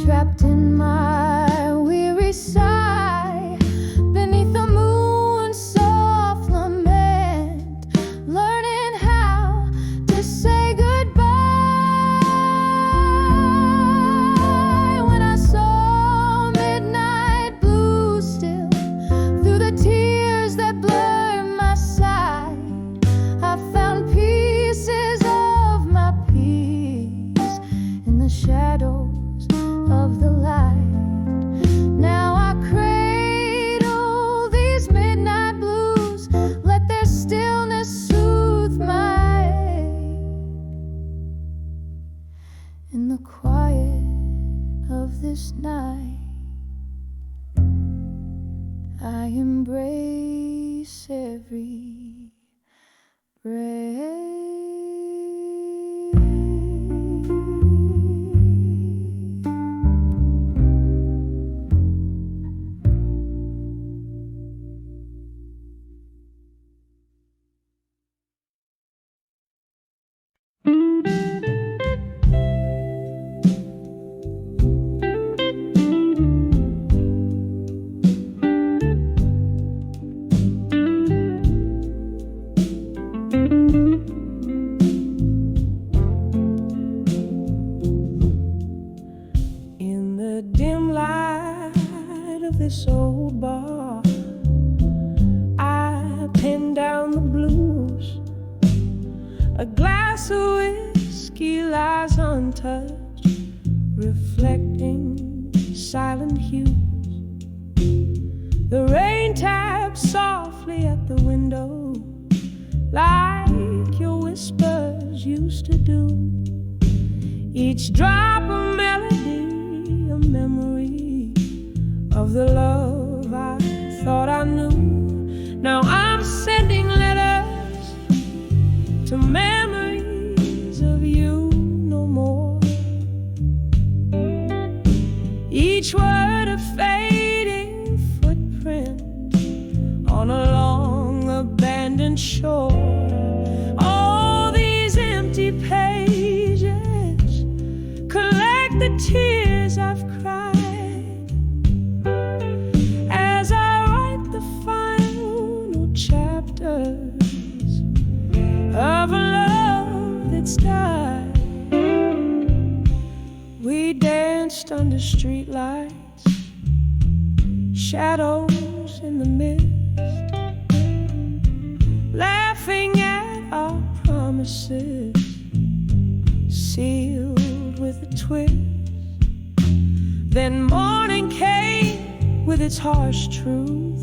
trapped in my weary sigh, beneath the moon's soft lament, learning how to say goodbye. When I saw midnight blue still, through the tears that blurred my sight, I found pieces of my peace in the shadows of the light. Now I cradle these midnight blues, let their stillness soothe my ache. In the quiet of this night, I embrace every breath. In the dim light of this old bar, I pen down the blues. A glass of whiskey lies untouched, reflecting silent hues. The rain taps softly at the window, like your whispers used to do. Each drop a melody, a memory of the love I thought I knew. Now I'm sending letters to memories of you no more. Each word a fading footprint on a long abandoned shore. All these empty pages collect the tears I've cried as I write the final chapters of a love that's died. We danced under streetlights, shadows in the mist, laughing at our promises, sealed with a twist. Then morning came with its harsh truth,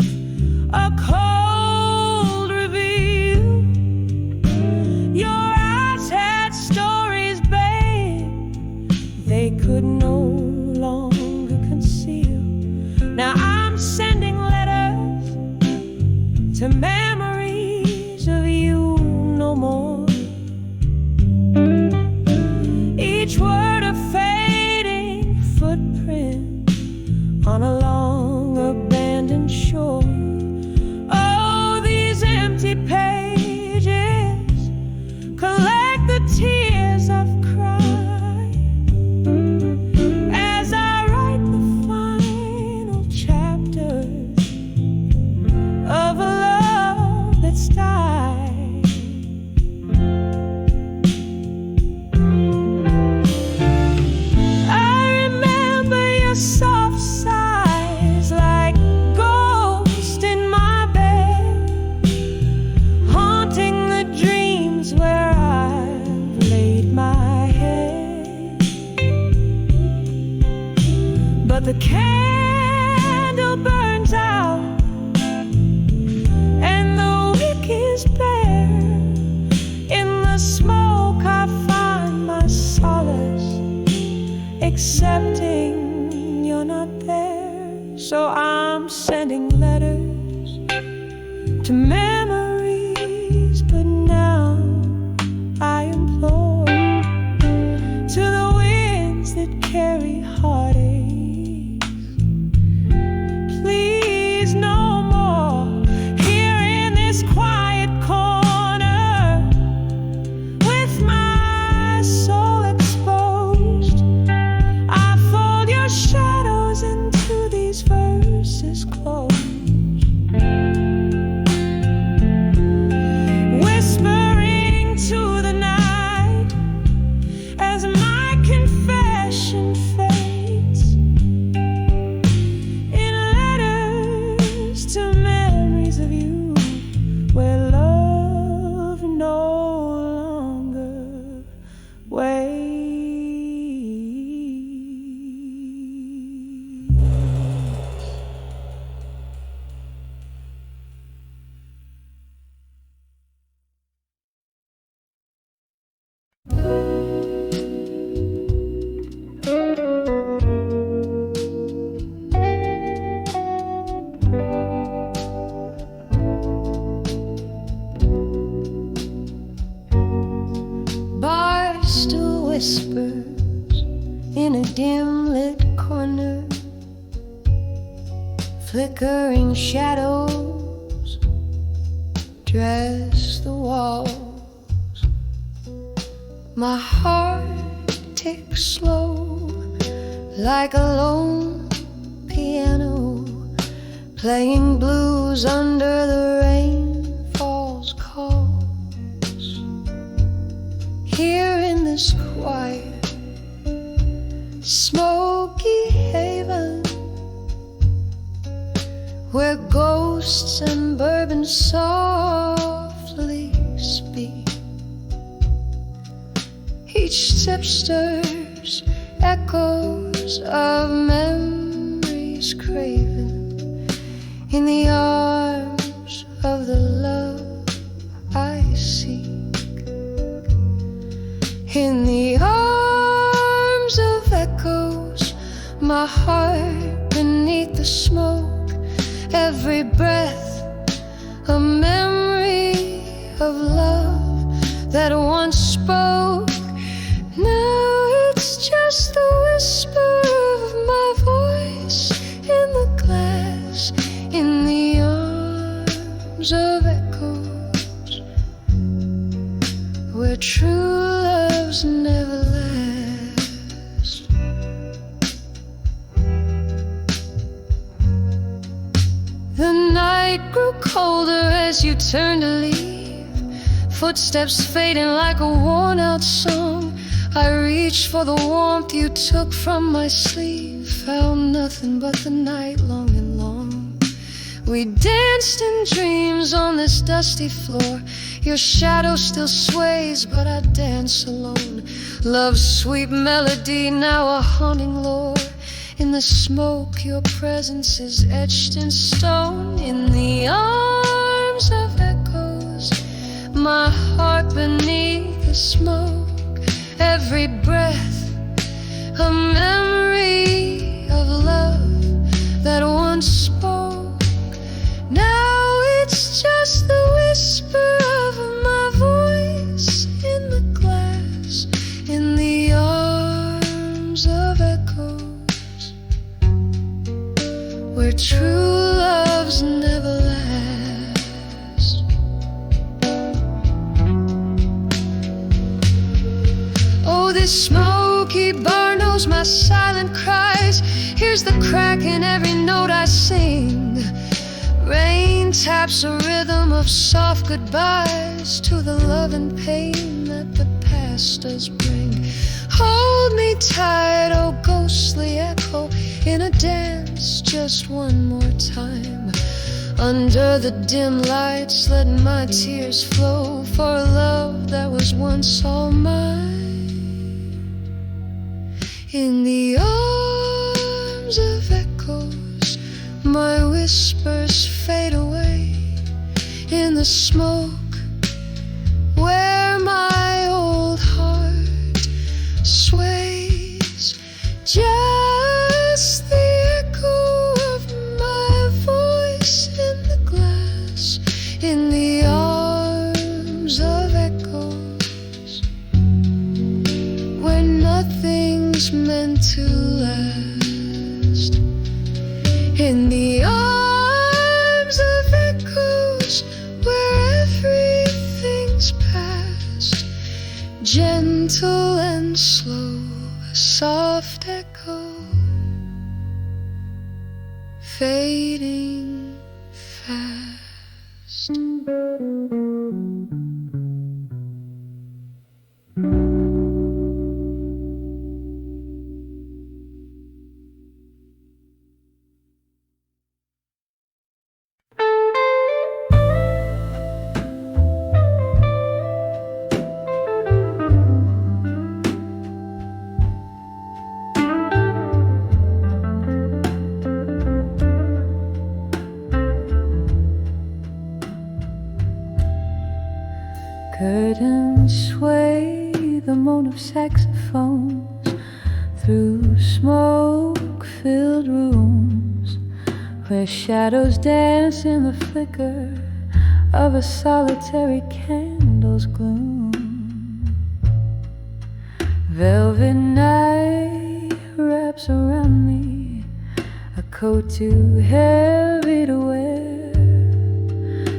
a cold reveal. Your eyes had stories, babe, they could no longer conceal. Now I'm sending letters to memories of you no more. Each word a fading footprint on a long abandoned shore. Oh, accepting you're not there. So I'm sending letters to memories, but now I implore to the winds that carry heartaches, please no more. Here in this quiet corner, with my soul exposed, I fold your shadows into these verses closed, whispering to the night as my confession fades in letters to memories of you, where love no longer waits. Barstool whispers in a dim lit corner, flickering shadows dress the walls. My heart ticks slow like a lone piano, playing blues under the rainfall's calls. Here in this quiet, smoky haven, where ghosts and bourbon softly speak, each sip stirs echoes of memories craven in the arms of the love I seek. In the arms of echoes, my heart beneath the smoke, every breath a memory of love that once spoke. Now it's just the whisper of my voice in the glass, in the arms of echoes, where true loves never last. The night grew colder as you turned to leave, footsteps fading like a worn-out song. I reached for the warmth you took from my sleeve, found nothing but the night long and long. We danced in dreams on this dusty floor. Your shadow still sways, but I dance alone. Love's sweet melody, now a haunting lore. In the smoke, your presence is etched in stone. In the arms of echoes, my heart beneath the smoke, every breath a memory of love that once spoke. Now it's just the whisper of my voice in the glass, in the arms of echoes, where true loves never last. Oh, this smoky bar knows my silent cries. Here's the crack in every note I sing. Rain taps a rhythm of soft goodbyes to the love and pain that the past does bring. Hold me tight, oh ghostly echo, in a dance just one more time. Under the dim lights, let my tears flow for a love that was once all mine. In the arms of echoes, my whispers fade away. In the smoke, where my old heart sways, gentle and slow, a soft echo, fading fast. Curtains sway the moan of saxophones through smoke-filled rooms where shadows dance in the flicker of a solitary candle's gloom. Velvet night wraps around me, a coat too heavy to wear,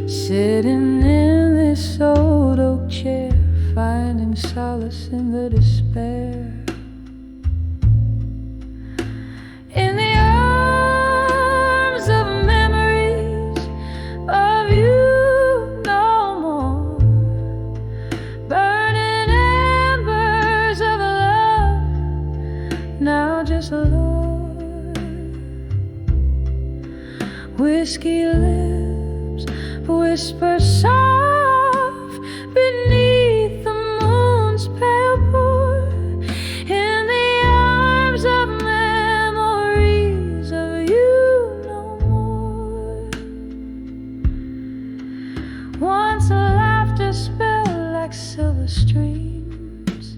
sitting in this old oak chair, finding solace in the despair. In the arms of memories of you no more, burning embers of love, now just Lord. Whiskey lips whisper soft beneath the moon's pale pour, in the arms of memories of you no more. Once a laughter spilled like silver streams,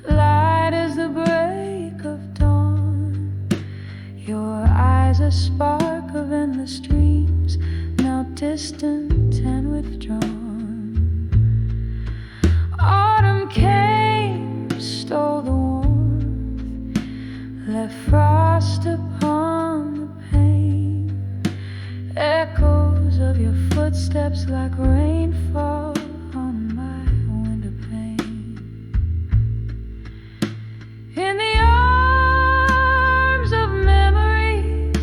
light as the break of dawn, your eyes a spark of endless dreams, now distant and withdrawn. Autumn came, stole the warmth, left frost upon the pane, echoes of your footsteps like rainfall on my window pane. In the arms of memories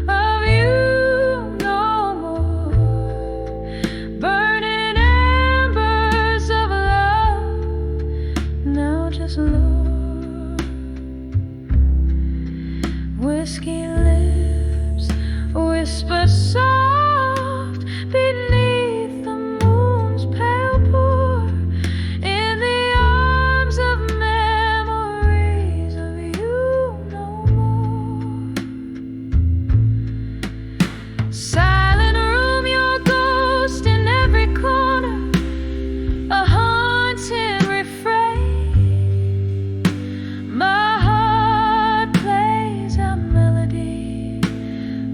of you no more, burning embers of love, now just Lord. Whiskey lips whisper soft beneath the moon's pale pour, in the arms of memories of you no more. Silent room, your ghost in every corner, a haunting refrain. My heart plays a melody,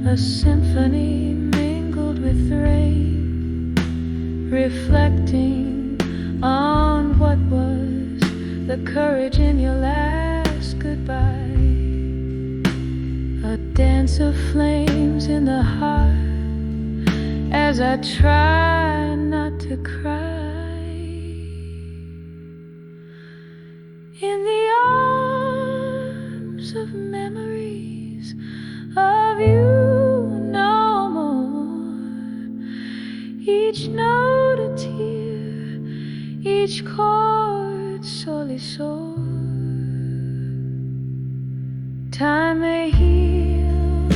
a symphony mingled with rain, reflecting on what was the courage in your last goodbye. A dance of flames in the heart as I try not to cry. In the arms of memories of you no more, each note a tear, each chord sorely sore. Time may heal,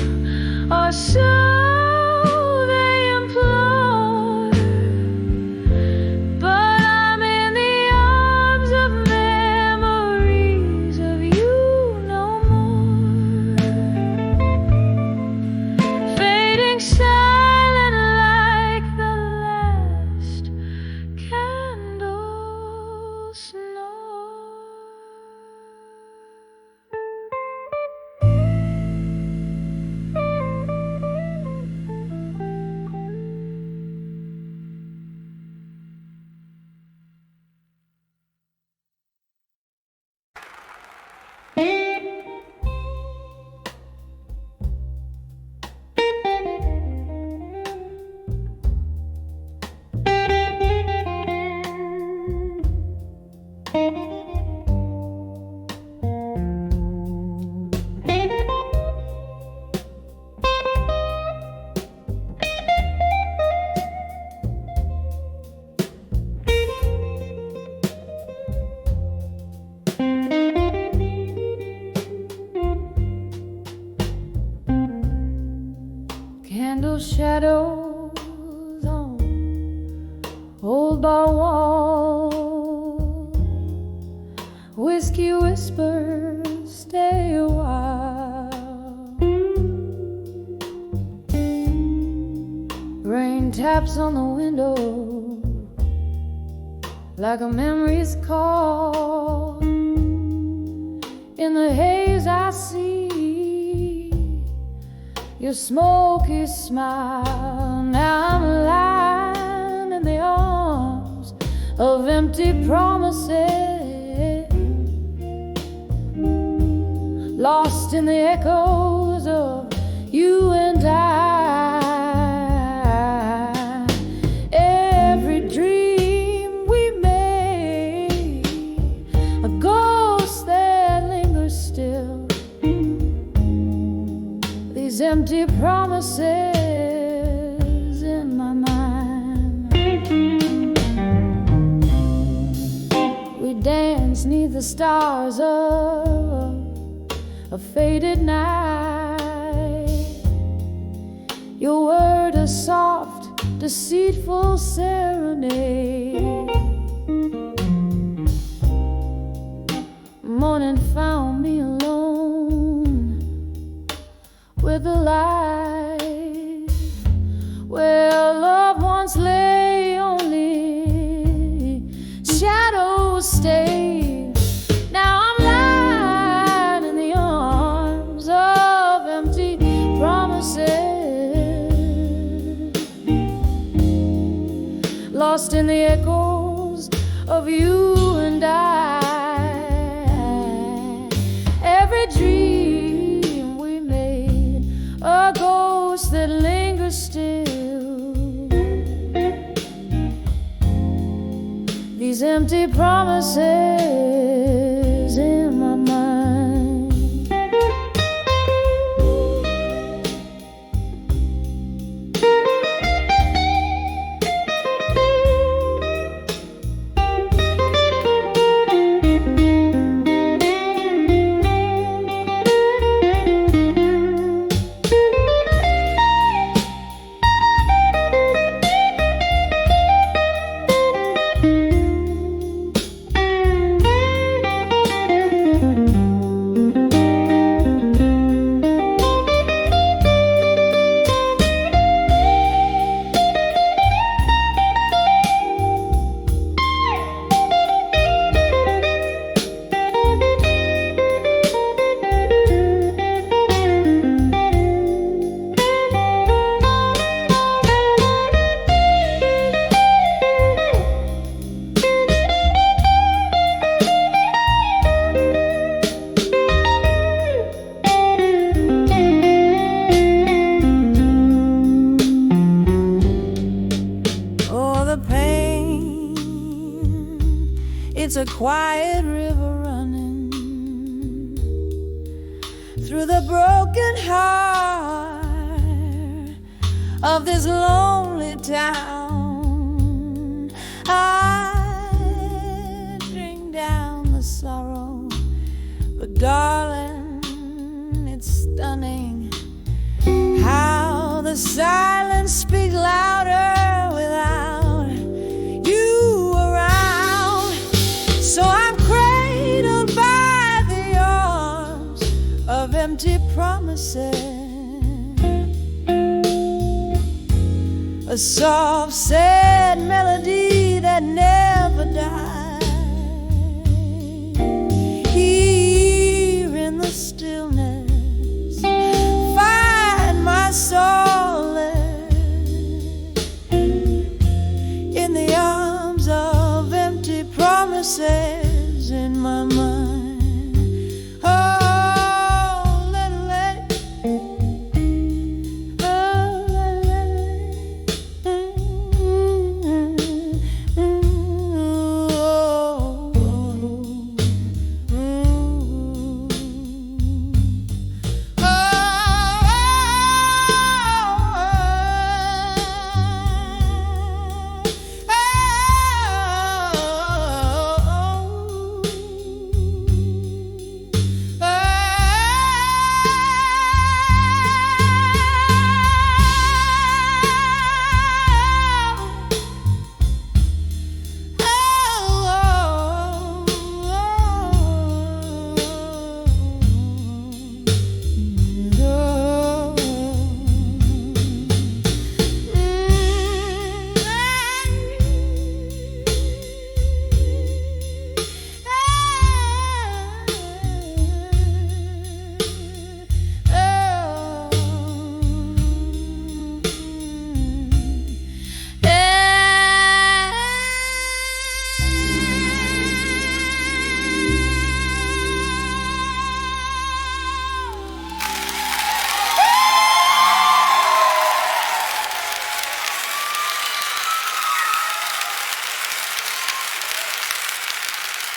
or so they implore, but I'm in the arms of memories of you no more. Fading silent like the last candle snore. shadows on old bar wall, whiskey whispers, stay a while. Rain taps on the window like a memory's call. In the haze I see your smoky smile. Now I'm lying in the arms of empty promises, lost in the echoes of you and I. Every dream we made, a ghost that lingers still. These empty promises in my mind. We dance 'neath the stars of a faded night. Your word a soft, deceitful serenade. Morning found me alone with the light where loved ones lay, only shadows stay. Now I'm lying in the arms of empty promises, lost in the echoes of you and I. Every dream we made, a ghost that lingers still. These empty promises in my mind. It's a quiet river running through the broken heart of this lonely town. I drink down the sorrow, but darling, it's stunning how the silence speaks louder without you around. So I'm cradled by the arms of empty promises, a soft, sad melody that never dies. Here in the stillness, find my solace in the arms of empty promises in my mind.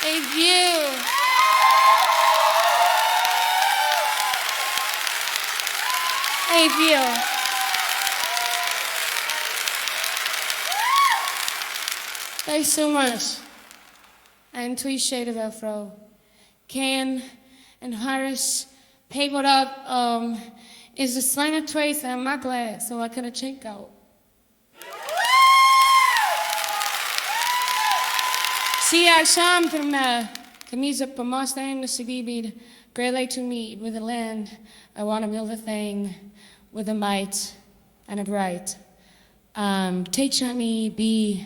Thank you. Thank you. Thanks so much. En twee shades of afro. Ken and Harris papered up is the slang of trace and my glass, so I couldn't check out. See, I sham from camisa per Mustang to Sigibid, great lake to meet with the land. I want to build a thing with a might and a bright. Take me be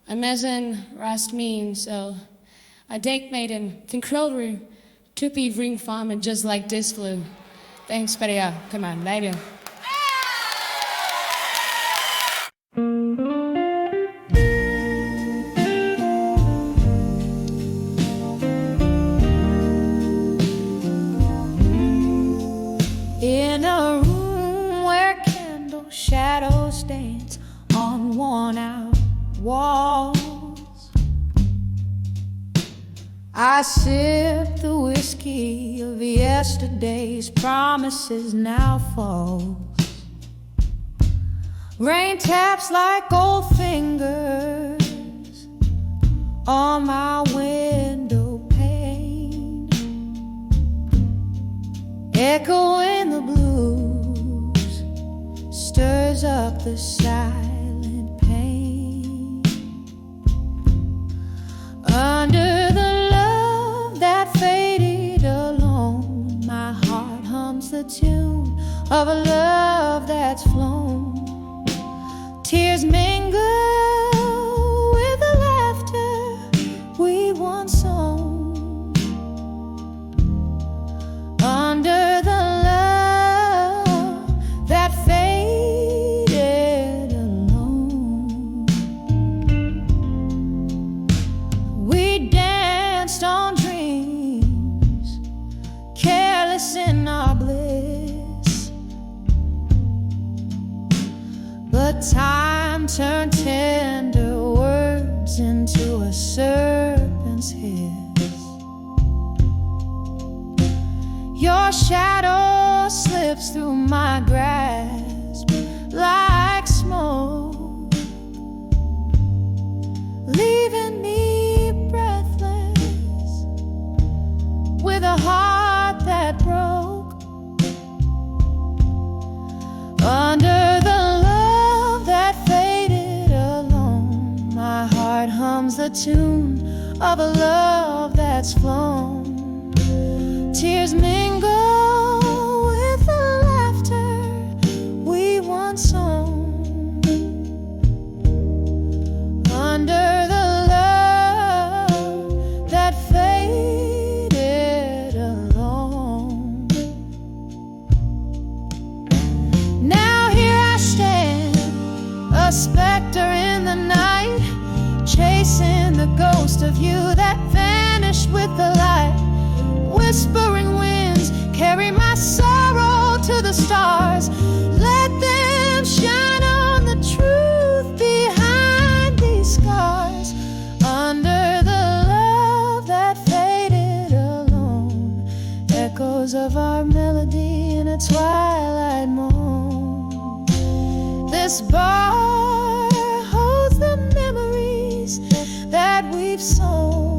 a mezen rast mean, so I denk maiden, think roller, to be ring farm and just like this flu. Thanks, buddy. Come on, later. In a room where candle shadows dance on worn out walls, I sip the whiskey of yesterday's promises now falls. Rain taps like gold fingers on my window pane, echoing the blues, stirs up the silent pain. Under the love that faded alone, my heart hums the tune of a love that's flown. Tears mingle with the laughter we once sown. Under the love that faded alone, we danced on dreams, careless in our bliss. But time turned tender words into a serpent's hiss. Your shadow slips through my grasp like smoke, leaving me breathless with a heart that broke. Under the love that faded alone, my heart hums the tune of a love that's flown. Tears mingle with the laughter we once sown. Under the love that faded alone. Now here I stand, a specter in the night, chasing the ghost of you that vanished with the light. Whispering winds carry my sorrow to the stars. Let them shine on the truth behind these scars. Under the love that faded alone, echoes of our melody in a twilight moan. This bar holds the memories that we've sown.